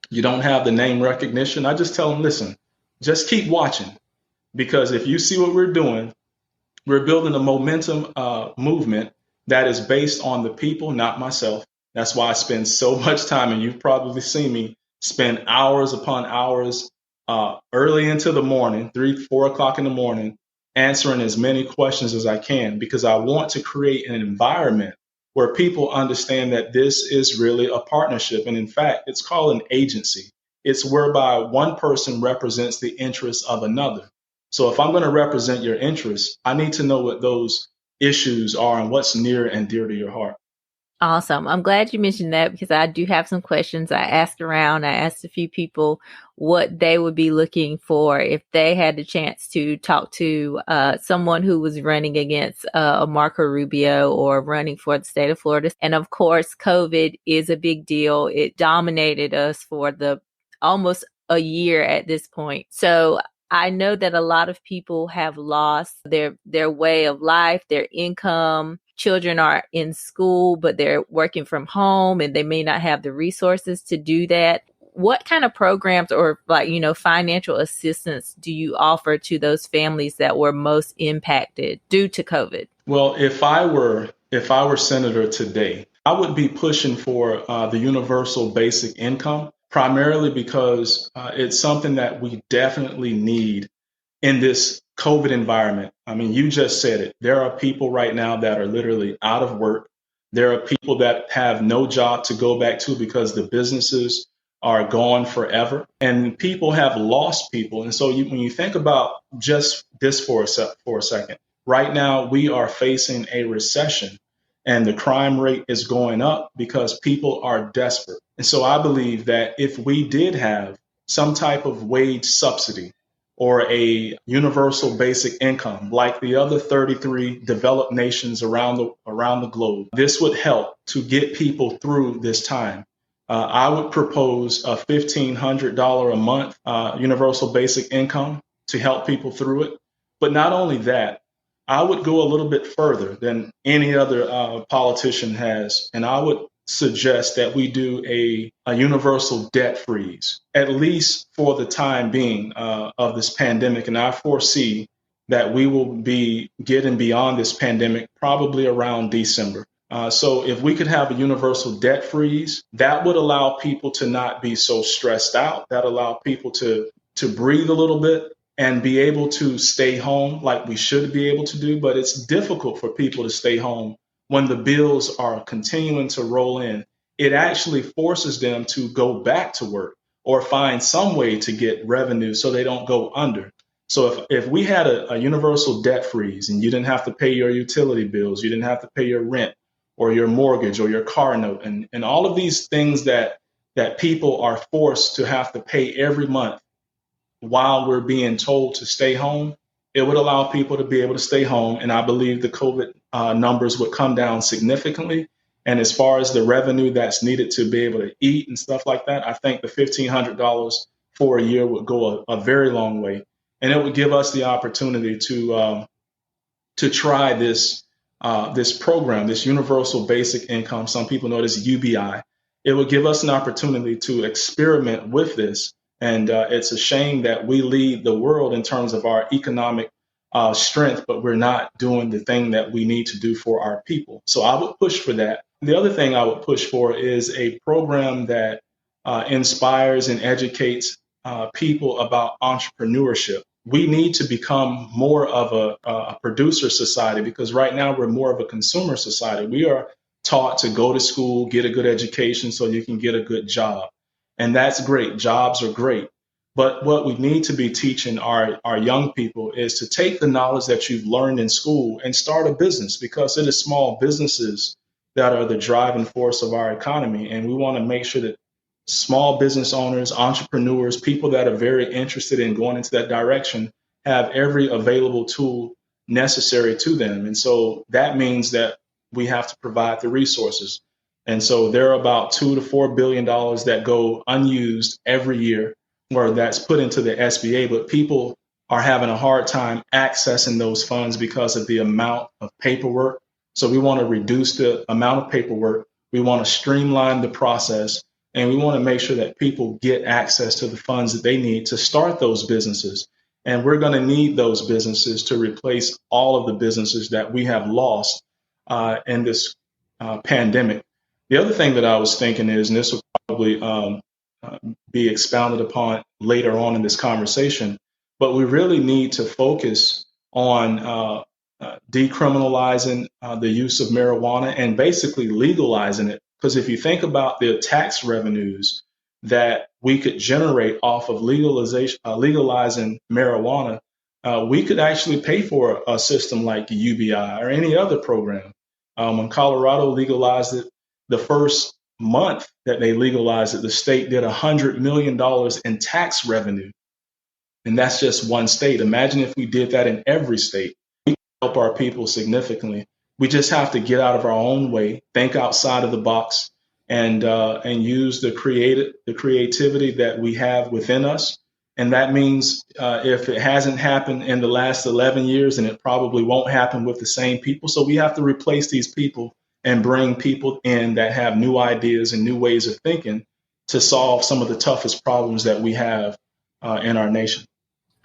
you don't have the name recognition, I just tell them, listen, just keep watching. Because if you see what we're doing, we're building a momentum movement that is based on the people, not myself. That's why I spend so much time, and you've probably seen me spend hours upon hours early into the morning, 3-4 o'clock in the morning, answering as many questions as I can, because I want to create an environment where people understand that this is really a partnership. And in fact, it's called an agency. It's whereby one person represents the interests of another. So if I'm going to represent your interests, I need to know what those issues are and what's near and dear to your heart. Awesome. I'm glad you mentioned that, because I do have some questions. I asked around. I asked a few people what they would be looking for if they had the chance to talk to someone who was running against a Marco Rubio or running for the state of Florida. And of course, COVID is a big deal. It dominated us for the almost a year at this point. So I know that a lot of people have lost their way of life, their income. Children are in school, but they're working from home and they may not have the resources to do that. What kind of programs or financial assistance do you offer to those families that were most impacted due to COVID? Well, if I were senator today, I would be pushing for the universal basic income, primarily because it's something that we definitely need in this COVID environment. I mean, you just said it. There are people right now that are literally out of work. There are people that have no job to go back to because the businesses are gone forever, and people have lost people. And so when you think about just this for a second, right now we are facing a recession and the crime rate is going up because people are desperate. And so I believe that if we did have some type of wage subsidy or a universal basic income like the other 33 developed nations around the globe, this would help to get people through this time. I would propose a $1,500 a month universal basic income to help people through it. But not only that, I would go a little bit further than any other politician has, and I would suggest that we do a universal debt freeze, at least for the time being of this pandemic. And I foresee that we will be getting beyond this pandemic probably around December. So if we could have a universal debt freeze, that would allow people to not be so stressed out. That allow people to breathe a little bit and be able to stay home like we should be able to do. But it's difficult for people to stay home when the bills are continuing to roll in. It actually forces them to go back to work or find some way to get revenue so they don't go under. So if we had a universal debt freeze and you didn't have to pay your utility bills, you didn't have to pay your rent or your mortgage or your car note and all of these things that people are forced to have to pay every month while we're being told to stay home, it would allow people to be able to stay home. And I believe the COVID numbers would come down significantly. And as far as the revenue that's needed to be able to eat and stuff like that, I think the $1,500 for a year would go a very long way. And it would give us the opportunity to try this program, this universal basic income. Some people know it as UBI. It would give us an opportunity to experiment with this. And it's a shame that we lead the world in terms of our economic strength, but we're not doing the thing that we need to do for our people. So I would push for that. The other thing I would push for is a program that inspires and educates people about entrepreneurship. We need to become more of a producer society because right now we're more of a consumer society. We are taught to go to school, get a good education so you can get a good job. And that's great. Jobs are great. But what we need to be teaching our young people is to take the knowledge that you've learned in school and start a business, because it is small businesses that are the driving force of our economy. And we want to make sure that small business owners, entrepreneurs, people that are very interested in going into that direction have every available tool necessary to them. And so that means that we have to provide the resources. And so there are about $2 to $4 billion that go unused every year, or that's put into the SBA, but people are having a hard time accessing those funds because of the amount of paperwork. So we want to reduce the amount of paperwork. We want to streamline the process, and we want to make sure that people get access to the funds that they need to start those businesses. And we're going to need those businesses to replace all of the businesses that we have lost in this pandemic. The other thing that I was thinking is, and this will probably be expounded upon later on in this conversation, but we really need to focus on decriminalizing the use of marijuana and basically legalizing it. Because if you think about the tax revenues that we could generate off of legalizing marijuana, we could actually pay for a system like the UBI or any other program. When Colorado legalized it, the first month that they legalized it, the state did $100 million in tax revenue. And that's just one state. Imagine if we did that in every state. We could help our people significantly. We just have to get out of our own way, think outside of the box, and use the creativity that we have within us. And that means if it hasn't happened in the last 11 years, and it probably won't happen with the same people. So we have to replace these people and bring people in that have new ideas and new ways of thinking to solve some of the toughest problems that we have in our nation.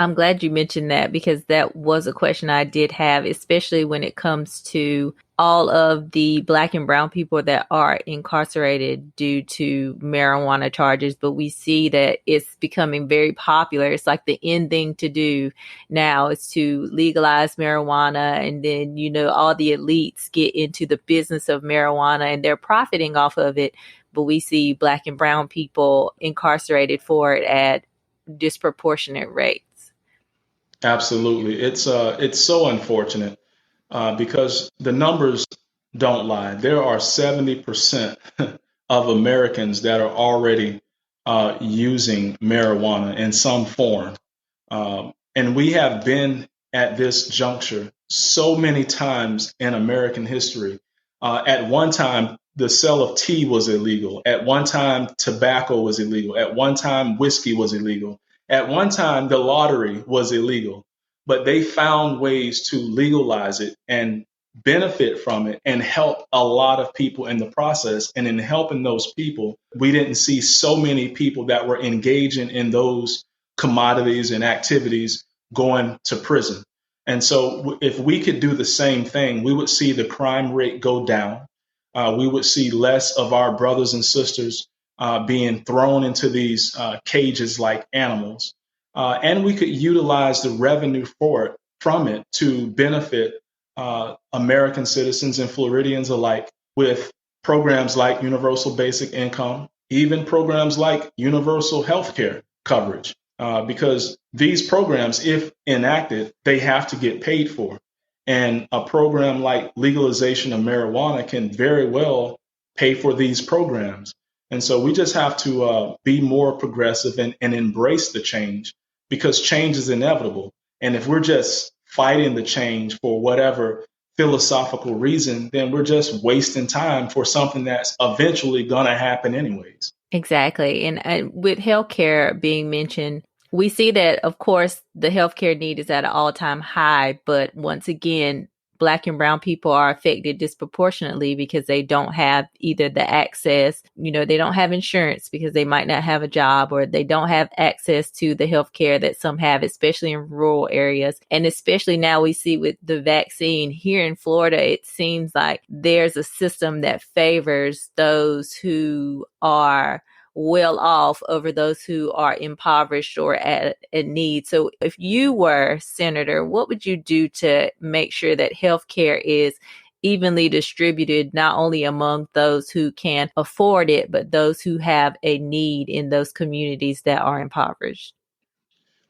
I'm glad you mentioned that, because that was a question I did have, especially when it comes to all of the Black and brown people that are incarcerated due to marijuana charges. But we see that it's becoming very popular. It's like the end thing to do now is to legalize marijuana. And then, all the elites get into the business of marijuana and they're profiting off of it. but we see Black and brown people incarcerated for it at disproportionate rates. Absolutely. It's so unfortunate because the numbers don't lie. There are 70% of Americans that are already using marijuana in some form. And we have been at this juncture so many times in American history. At one time, the sale of tea was illegal. At one time, tobacco was illegal. At one time, whiskey was illegal. At one time, the lottery was illegal. But they found ways to legalize it and benefit from it and help a lot of people in the process. And in helping those people, we didn't see so many people that were engaging in those commodities and activities going to prison. And so if we could do the same thing, we would see the crime rate go down. We would see less of our brothers and sisters being thrown into these cages like animals. And we could utilize the revenue from it to benefit American citizens and Floridians alike with programs like universal basic income, even programs like universal health care coverage. Because these programs, if enacted, they have to get paid for. And a program like legalization of marijuana can very well pay for these programs. And so we just have to be more progressive and embrace the change because change is inevitable. And if we're just fighting the change for whatever philosophical reason, then we're just wasting time for something that's eventually going to happen anyways. Exactly. And with healthcare being mentioned, we see that, of course, the healthcare need is at an all-time high. But once again, Black and brown people are affected disproportionately because they don't have either the access, they don't have insurance because they might not have a job, or they don't have access to the healthcare that some have, especially in rural areas. And especially now we see with the vaccine here in Florida, it seems like there's a system that favors those who are well off over those who are impoverished or at need. So if you were senator, what would you do to make sure that healthcare is evenly distributed, not only among those who can afford it, but those who have a need in those communities that are impoverished?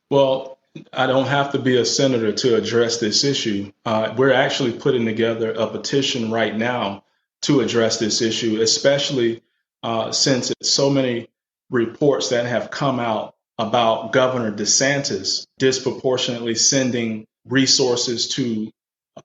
Well, I don't have to be a senator to address this issue. We're actually putting together a petition right now to address this issue, especially since it's so many reports that have come out about Governor DeSantis disproportionately sending resources to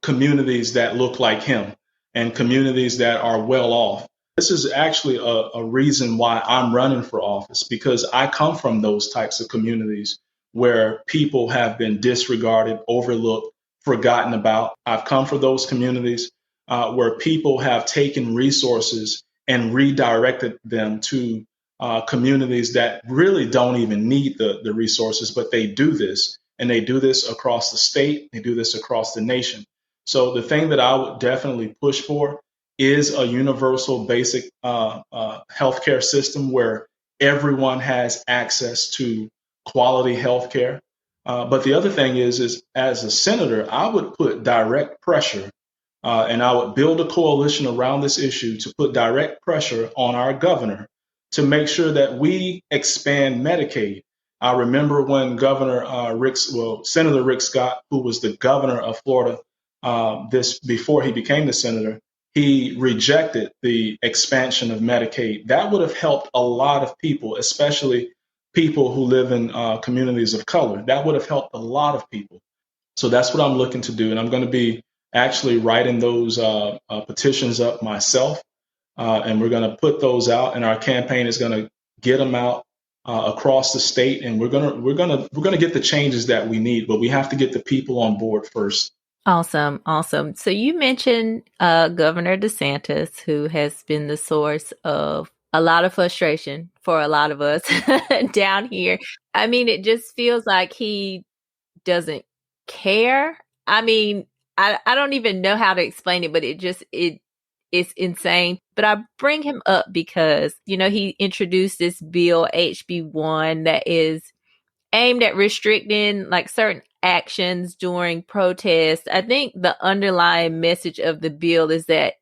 communities that look like him and communities that are well off. This is actually a reason why I'm running for office, because I come from those types of communities where people have been disregarded, overlooked, forgotten about. I've come from those communities where people have taken resources and redirected them to communities that really don't even need the resources, but they do this. And they do this across the state. They do this across the nation. So the thing that I would definitely push for is a universal basic healthcare system where everyone has access to quality healthcare. But the other thing is as a senator, I would put direct pressure and I would build a coalition around this issue to put direct pressure on our governor to make sure that we expand Medicaid. I remember when Senator Rick Scott, who was the governor of Florida, this before he became the senator, he rejected the expansion of Medicaid. That would have helped a lot of people, especially people who live in communities of color. That would have helped a lot of people. So that's what I'm looking to do. And I'm going to be actually writing those petitions up myself. And we're going to put those out, and our campaign is going to get them out across the state. And we're going to get the changes that we need, but we have to get the people on board first. Awesome. Awesome. So you mentioned Governor DeSantis, who has been the source of a lot of frustration for a lot of us down here. I mean, it just feels like he doesn't care. I mean, I don't even know how to explain it, but it's insane. But I bring him up because, he introduced this bill, HB1, that is aimed at restricting like certain actions during protests. I think the underlying message of the bill is that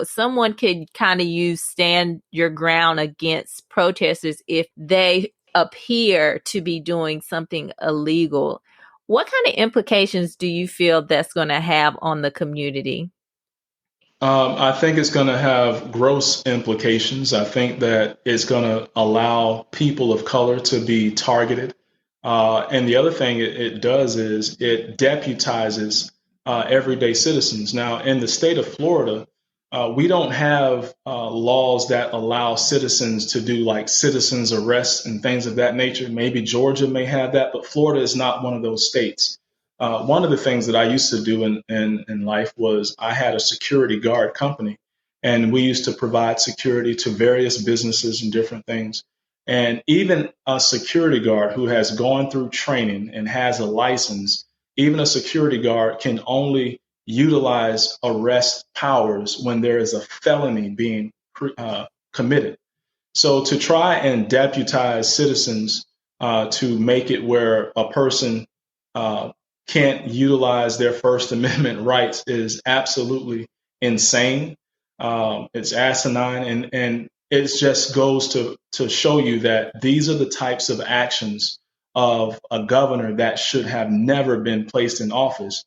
someone could kind of use stand your ground against protesters if they appear to be doing something illegal. What kind of implications do you feel that's going to have on the community? I think it's going to have gross implications. I think that it's going to allow people of color to be targeted. And the other thing it does is it deputizes everyday citizens. Now, in the state of Florida, we don't have laws that allow citizens to do like citizens arrests and things of that nature. Maybe Georgia may have that, but Florida is not one of those states. One of the things that I used to do in life was I had a security guard company, and we used to provide security to various businesses and different things. And even a security guard who has gone through training and has a license, even a security guard can only utilize arrest powers when there is a felony being committed. So to try and deputize citizens to make it where a person uh, can't utilize their First Amendment rights is absolutely insane. It's asinine, and it just goes to show you that these are the types of actions of a governor that should have never been placed in office.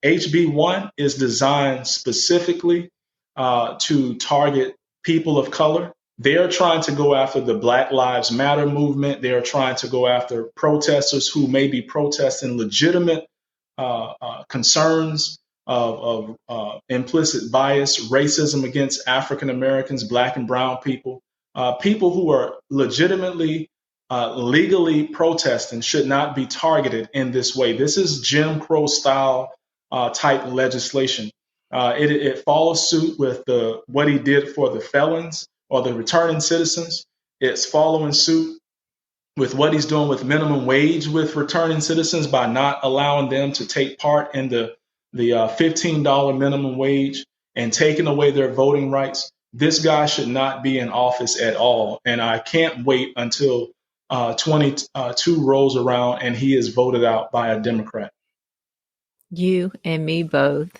HB1 is designed specifically to target people of color. They are trying to go after the Black Lives Matter movement. They are trying to go after protesters who may be protesting legitimate concerns of implicit bias, racism against African Americans, Black and Brown people. People who are legitimately, legally protesting should not be targeted in this way. This is Jim Crow style type legislation. It follows suit with what he did for the felons or the returning citizens. It's following suit with what he's doing with minimum wage with returning citizens by not allowing them to take part in the $15 minimum wage and taking away their voting rights. This guy should not be in office at all. And I can't wait until 22 rolls around and he is voted out by a Democrat. You and me both.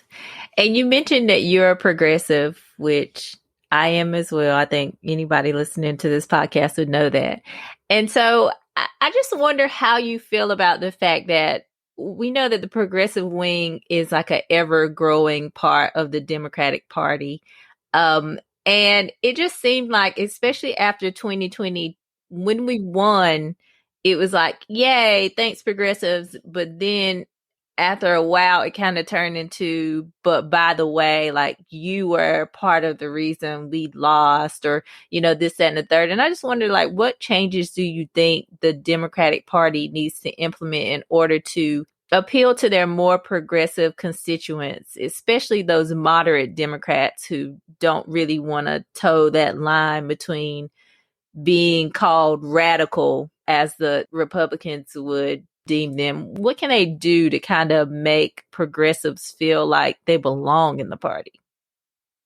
And you mentioned that you're a progressive, which I am as well. I think anybody listening to this podcast would know that. And so I just wonder how you feel about the fact that we know that the progressive wing is like an ever growing part of the Democratic Party. And it just seemed like, especially after 2020, when we won, it was like, yay, thanks, progressives. But then after a while, it kind of turned into, but by the way, like you were part of the reason we lost, or, this, that, and the third. And I just wonder, like, what changes do you think the Democratic Party needs to implement in order to appeal to their more progressive constituents, especially those moderate Democrats who don't really want to toe that line between being called radical, as the Republicans would deem them? What can they do to kind of make progressives feel like they belong in the party?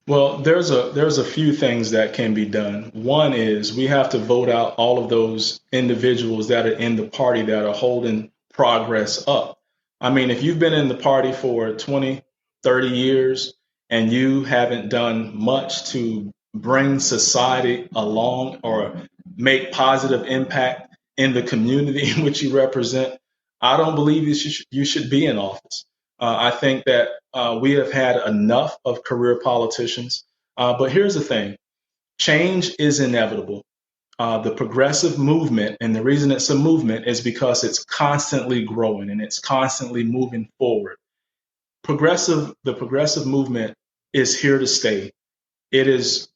Well, there's a few things that can be done. One is we have to vote out all of those individuals that are in the party that are holding progress up. I mean, if you've been in the party for 20, 30 years and you haven't done much to bring society along or make positive impact in the community in which you represent, I don't believe you should be in office. I think that we have had enough of career politicians. But here's the thing: change is inevitable. The progressive movement, and the reason it's a movement is because it's constantly growing and it's constantly moving forward. The progressive movement is here to stay. It is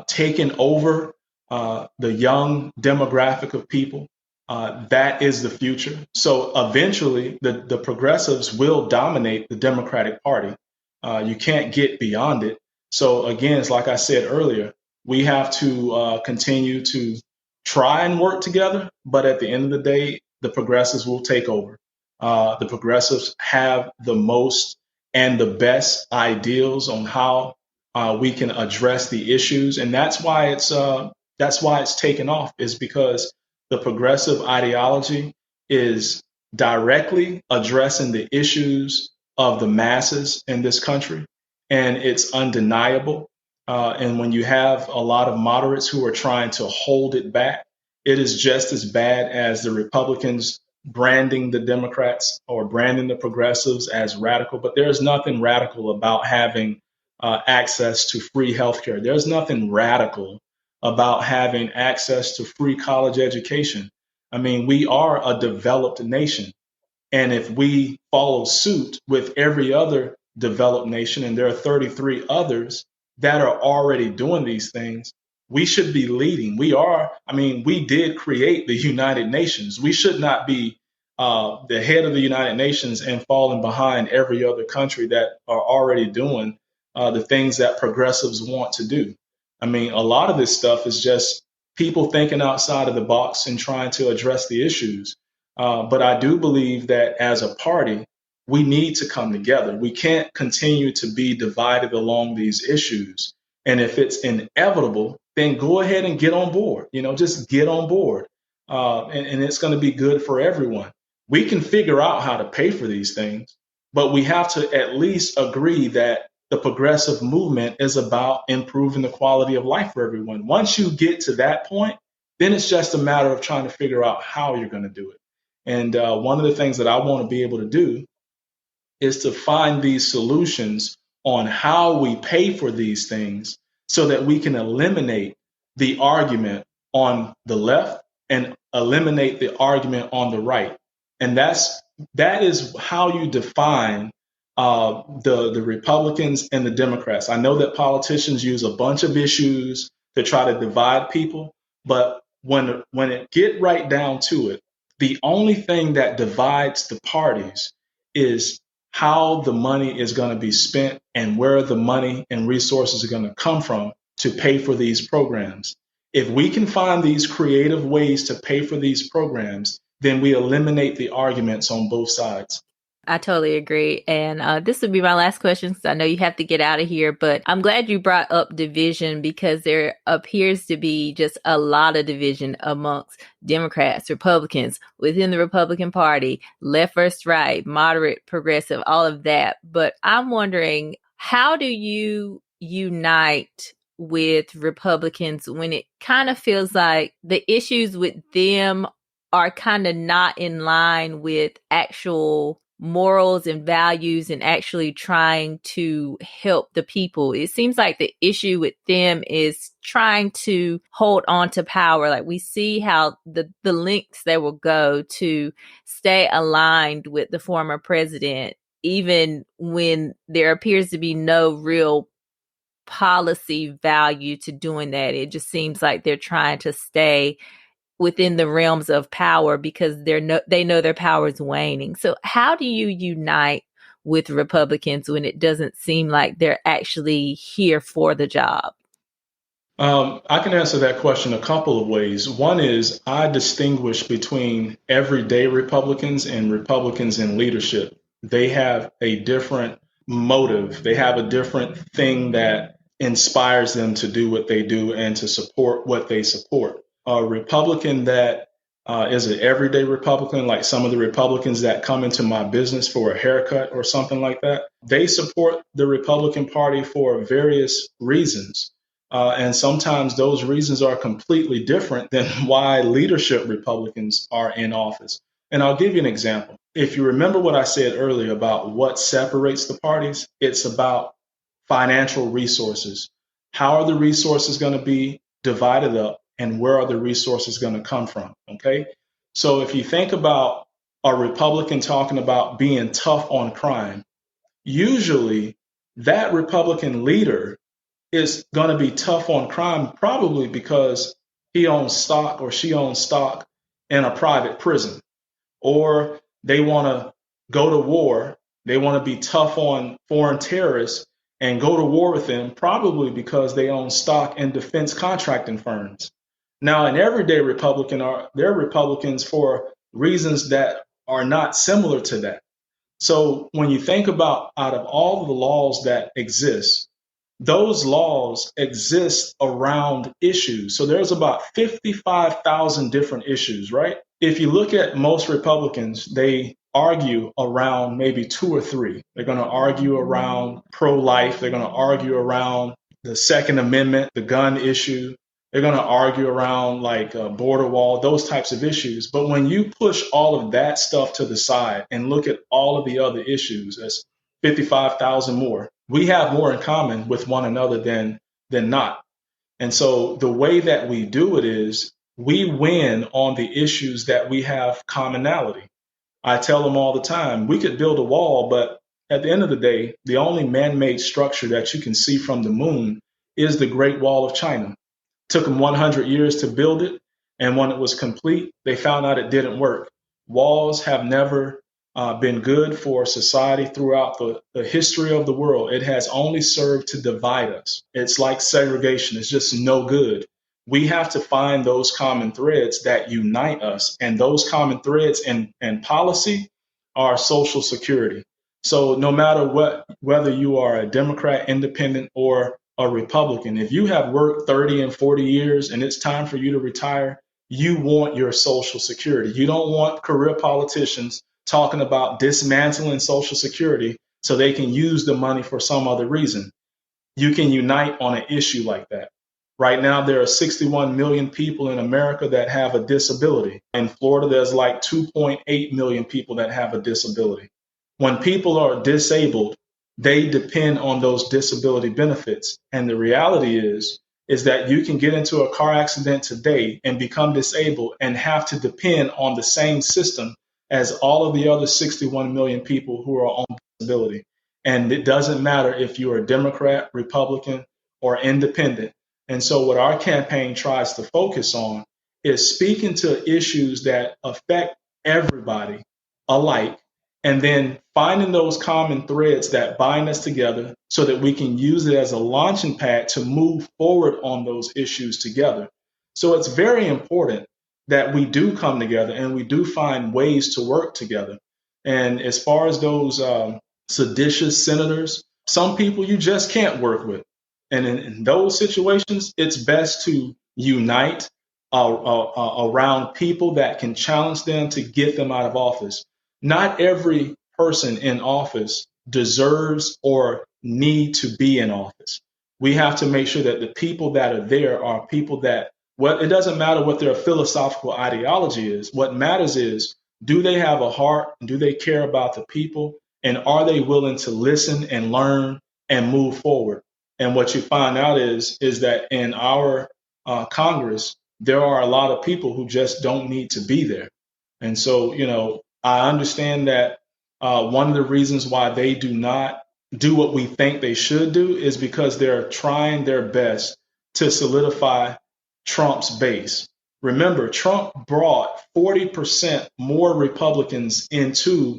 taken over the young demographic of people. That is the future. So eventually, the progressives will dominate the Democratic Party. You can't get beyond it. So again, it's like I said earlier, we have to continue to try and work together. But at the end of the day, the progressives will take over. The progressives have the most and the best ideals on how we can address the issues, and that's why it's taken off. Is because the progressive ideology is directly addressing the issues of the masses in this country, and it's undeniable. And when you have a lot of moderates who are trying to hold it back, it is just as bad as the Republicans branding the Democrats or branding the progressives as radical. But there's nothing radical about having access to free healthcare. There's nothing radical about having access to free college education. I mean, we are a developed nation. And if we follow suit with every other developed nation, and there are 33 others that are already doing these things, we should be leading. We are, I mean, we did create the United Nations. We should not be the head of the United Nations and falling behind every other country that are already doing the things that progressives want to do. I mean, a lot of this stuff is just people thinking outside of the box and trying to address the issues. But I do believe that as a party, we need to come together. We can't continue to be divided along these issues. And if it's inevitable, then go ahead and get on board. Just get on board. And it's going to be good for everyone. We can figure out how to pay for these things, but we have to at least agree that the progressive movement is about improving the quality of life for everyone. Once you get to that point, then it's just a matter of trying to figure out how you're going to do it. And one of the things that I want to be able to do is to find these solutions on how we pay for these things so that we can eliminate the argument on the left and eliminate the argument on the right. And that is how you define the Republicans and the Democrats. I know that politicians use a bunch of issues to try to divide people, but when it get right down to it, the only thing that divides the parties is how the money is going to be spent and where the money and resources are going to come from to pay for these programs. If we can find these creative ways to pay for these programs, then we eliminate the arguments on both sides. I totally agree. And this would be my last question because I know you have to get out of here, but I'm glad you brought up division because there appears to be just a lot of division amongst Democrats, Republicans, within the Republican Party, left versus right, moderate, progressive, all of that. But I'm wondering, how do you unite with Republicans when it kind of feels like the issues with them are kind of not in line with actual morals and values and actually trying to help the people? It seems like the issue with them is trying to hold on to power. Like we see how the lengths they will go to stay aligned with the former president, even when there appears to be no real policy value to doing that. It just seems like they're trying to stay within the realms of power because they know their power is waning. So how do you unite with Republicans when it doesn't seem like they're actually here for the job? I can answer that question a couple of ways. One is I distinguish between everyday Republicans and Republicans in leadership. They have a different motive. They have a different thing that inspires them to do what they do and to support what they support. A Republican that is an everyday Republican, like some of the Republicans that come into my business for a haircut or something like that, they support the Republican Party for various reasons. And sometimes those reasons are completely different than why leadership Republicans are in office. And I'll give you an example. If you remember what I said earlier about what separates the parties, it's about financial resources. How are the resources going to be divided up? And where are the resources going to come from? Okay. So if you think about a Republican talking about being tough on crime, usually that Republican leader is going to be tough on crime, probably because he owns stock or she owns stock in a private prison, or they want to go to war. They want to be tough on foreign terrorists and go to war with them, probably because they own stock in defense contracting firms. Now, an everyday Republican they're Republicans for reasons that are not similar to that. So when you think about out of all of the laws that exist, those laws exist around issues. So there's about 55,000 different issues, right? If you look at most Republicans, they argue around maybe two or three. They're going to argue around pro-life. They're going to argue around the Second Amendment, the gun issue. They're going to argue around like a border wall, those types of issues. But when you push all of that stuff to the side and look at all of the other issues, that's 55,000 more. We have more in common with one another than not. And so the way that we do it is we win on the issues that we have commonality. I tell them all the time, we could build a wall, but at the end of the day, the only man-made structure that you can see from the moon is the Great Wall of China. Took them 100 years to build it, and when it was complete, they found out it didn't work. Walls have never been good for society throughout the history of the world. It has only served to divide us. It's like segregation. It's just no good. We have to find those common threads that unite us, and those common threads in policy are Social Security. So no matter whether you are a Democrat, independent, or a Republican, if you have worked 30 and 40 years and it's time for you to retire, you want your Social Security. You don't want career politicians talking about dismantling Social Security so they can use the money for some other reason. You can unite on an issue like that. Right now, there are 61 million people in America that have a disability. In Florida, there's like 2.8 million people that have a disability. When people are disabled, they depend on those disability benefits. And the reality is that you can get into a car accident today and become disabled and have to depend on the same system as all of the other 61 million people who are on disability. And it doesn't matter if you're a Democrat, Republican, or independent. And so what our campaign tries to focus on is speaking to issues that affect everybody alike, and then finding those common threads that bind us together so that we can use it as a launching pad to move forward on those issues together. So it's very important that we do come together and we do find ways to work together. And as far as those seditious senators, some people you just can't work with. And in those situations, it's best to unite around people that can challenge them to get them out of office. Not every person in office deserves or need to be in office. We have to make sure that the people that are there are people that, well, it doesn't matter what their philosophical ideology is. What matters is, do they have a heart? Do they care about the people? And are they willing to listen and learn and move forward? And what you find out is that in our Congress, there are a lot of people who just don't need to be there. And so, I understand that one of the reasons why they do not do what we think they should do is because they're trying their best to solidify Trump's base. Remember, Trump brought 40% more Republicans into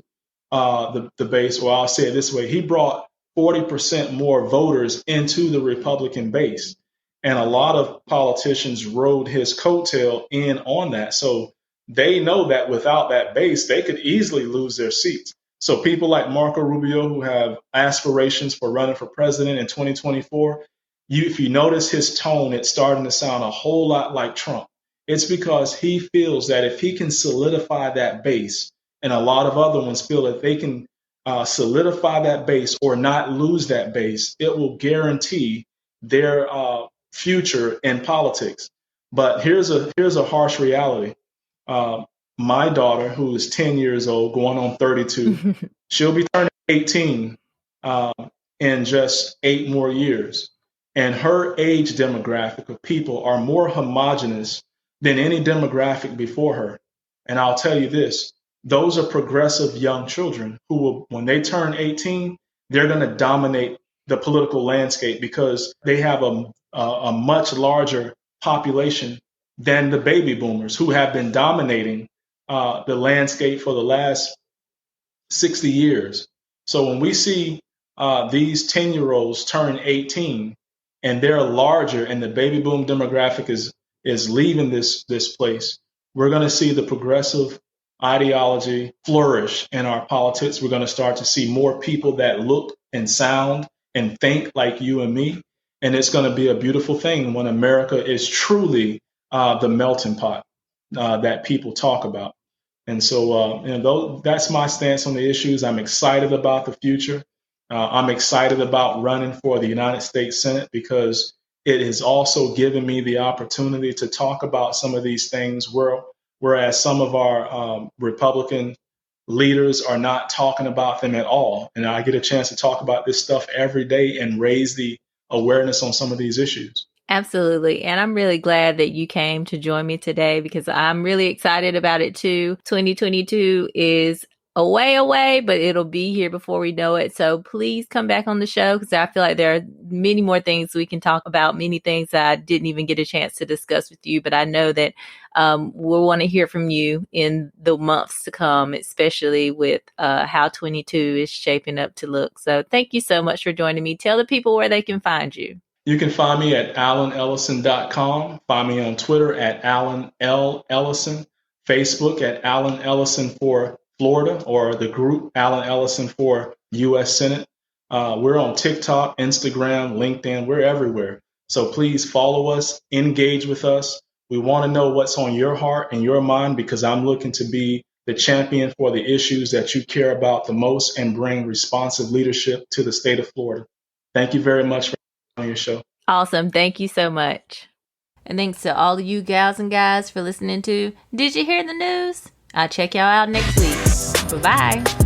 the base, or I'll say it this way, he brought 40% more voters into the Republican base. And a lot of politicians rode his coattail in on that. So they know that without that base, they could easily lose their seats. So people like Marco Rubio, who have aspirations for running for president in 2024, if you notice his tone, it's starting to sound a whole lot like Trump. It's because he feels that if he can solidify that base, and a lot of other ones feel that they can solidify that base or not lose that base, it will guarantee their future in politics. But here's a harsh reality. My daughter, who is 10 years old, going on 32, she'll be turning 18 in just 8 more years. And her age demographic of people are more homogenous than any demographic before her. And I'll tell you this, those are progressive young children who will, when they turn 18, they're going to dominate the political landscape because they have a much larger population than the baby boomers who have been dominating the landscape for the last 60 years. So when we see these 10-year-olds turn 18 and they're larger and the baby boom demographic is leaving this place, we're going to see the progressive ideology flourish in our politics. We're going to start to see more people that look and sound and think like you and me. And it's going to be a beautiful thing when America is truly the melting pot that people talk about. And so, that's my stance on the issues. I'm excited about the future. I'm excited about running for the United States Senate because it has also given me the opportunity to talk about some of these things, whereas some of our Republican leaders are not talking about them at all. And I get a chance to talk about this stuff every day and raise the awareness on some of these issues. Absolutely. And I'm really glad that you came to join me today because I'm really excited about it too. 2022 is a way away, but it'll be here before we know it. So please come back on the show because I feel like there are many more things we can talk about, many things that I didn't even get a chance to discuss with you. But I know that we'll want to hear from you in the months to come, especially with how 22 is shaping up to look. So thank you so much for joining me. Tell the people where they can find you. You can find me at allenellison.com. Find me on Twitter at Allen L. Ellison, Facebook at Allen Ellison for Florida, or the group Allen Ellison for U.S. Senate. We're on TikTok, Instagram, LinkedIn. We're everywhere. So please follow us, engage with us. We want to know what's on your heart and your mind because I'm looking to be the champion for the issues that you care about the most and bring responsive leadership to the state of Florida. Thank you very much for on your show. Awesome. Thank you so much. And thanks to all of you gals and guys for listening to Did You Hear the News? I'll check y'all out next week. Bye-bye.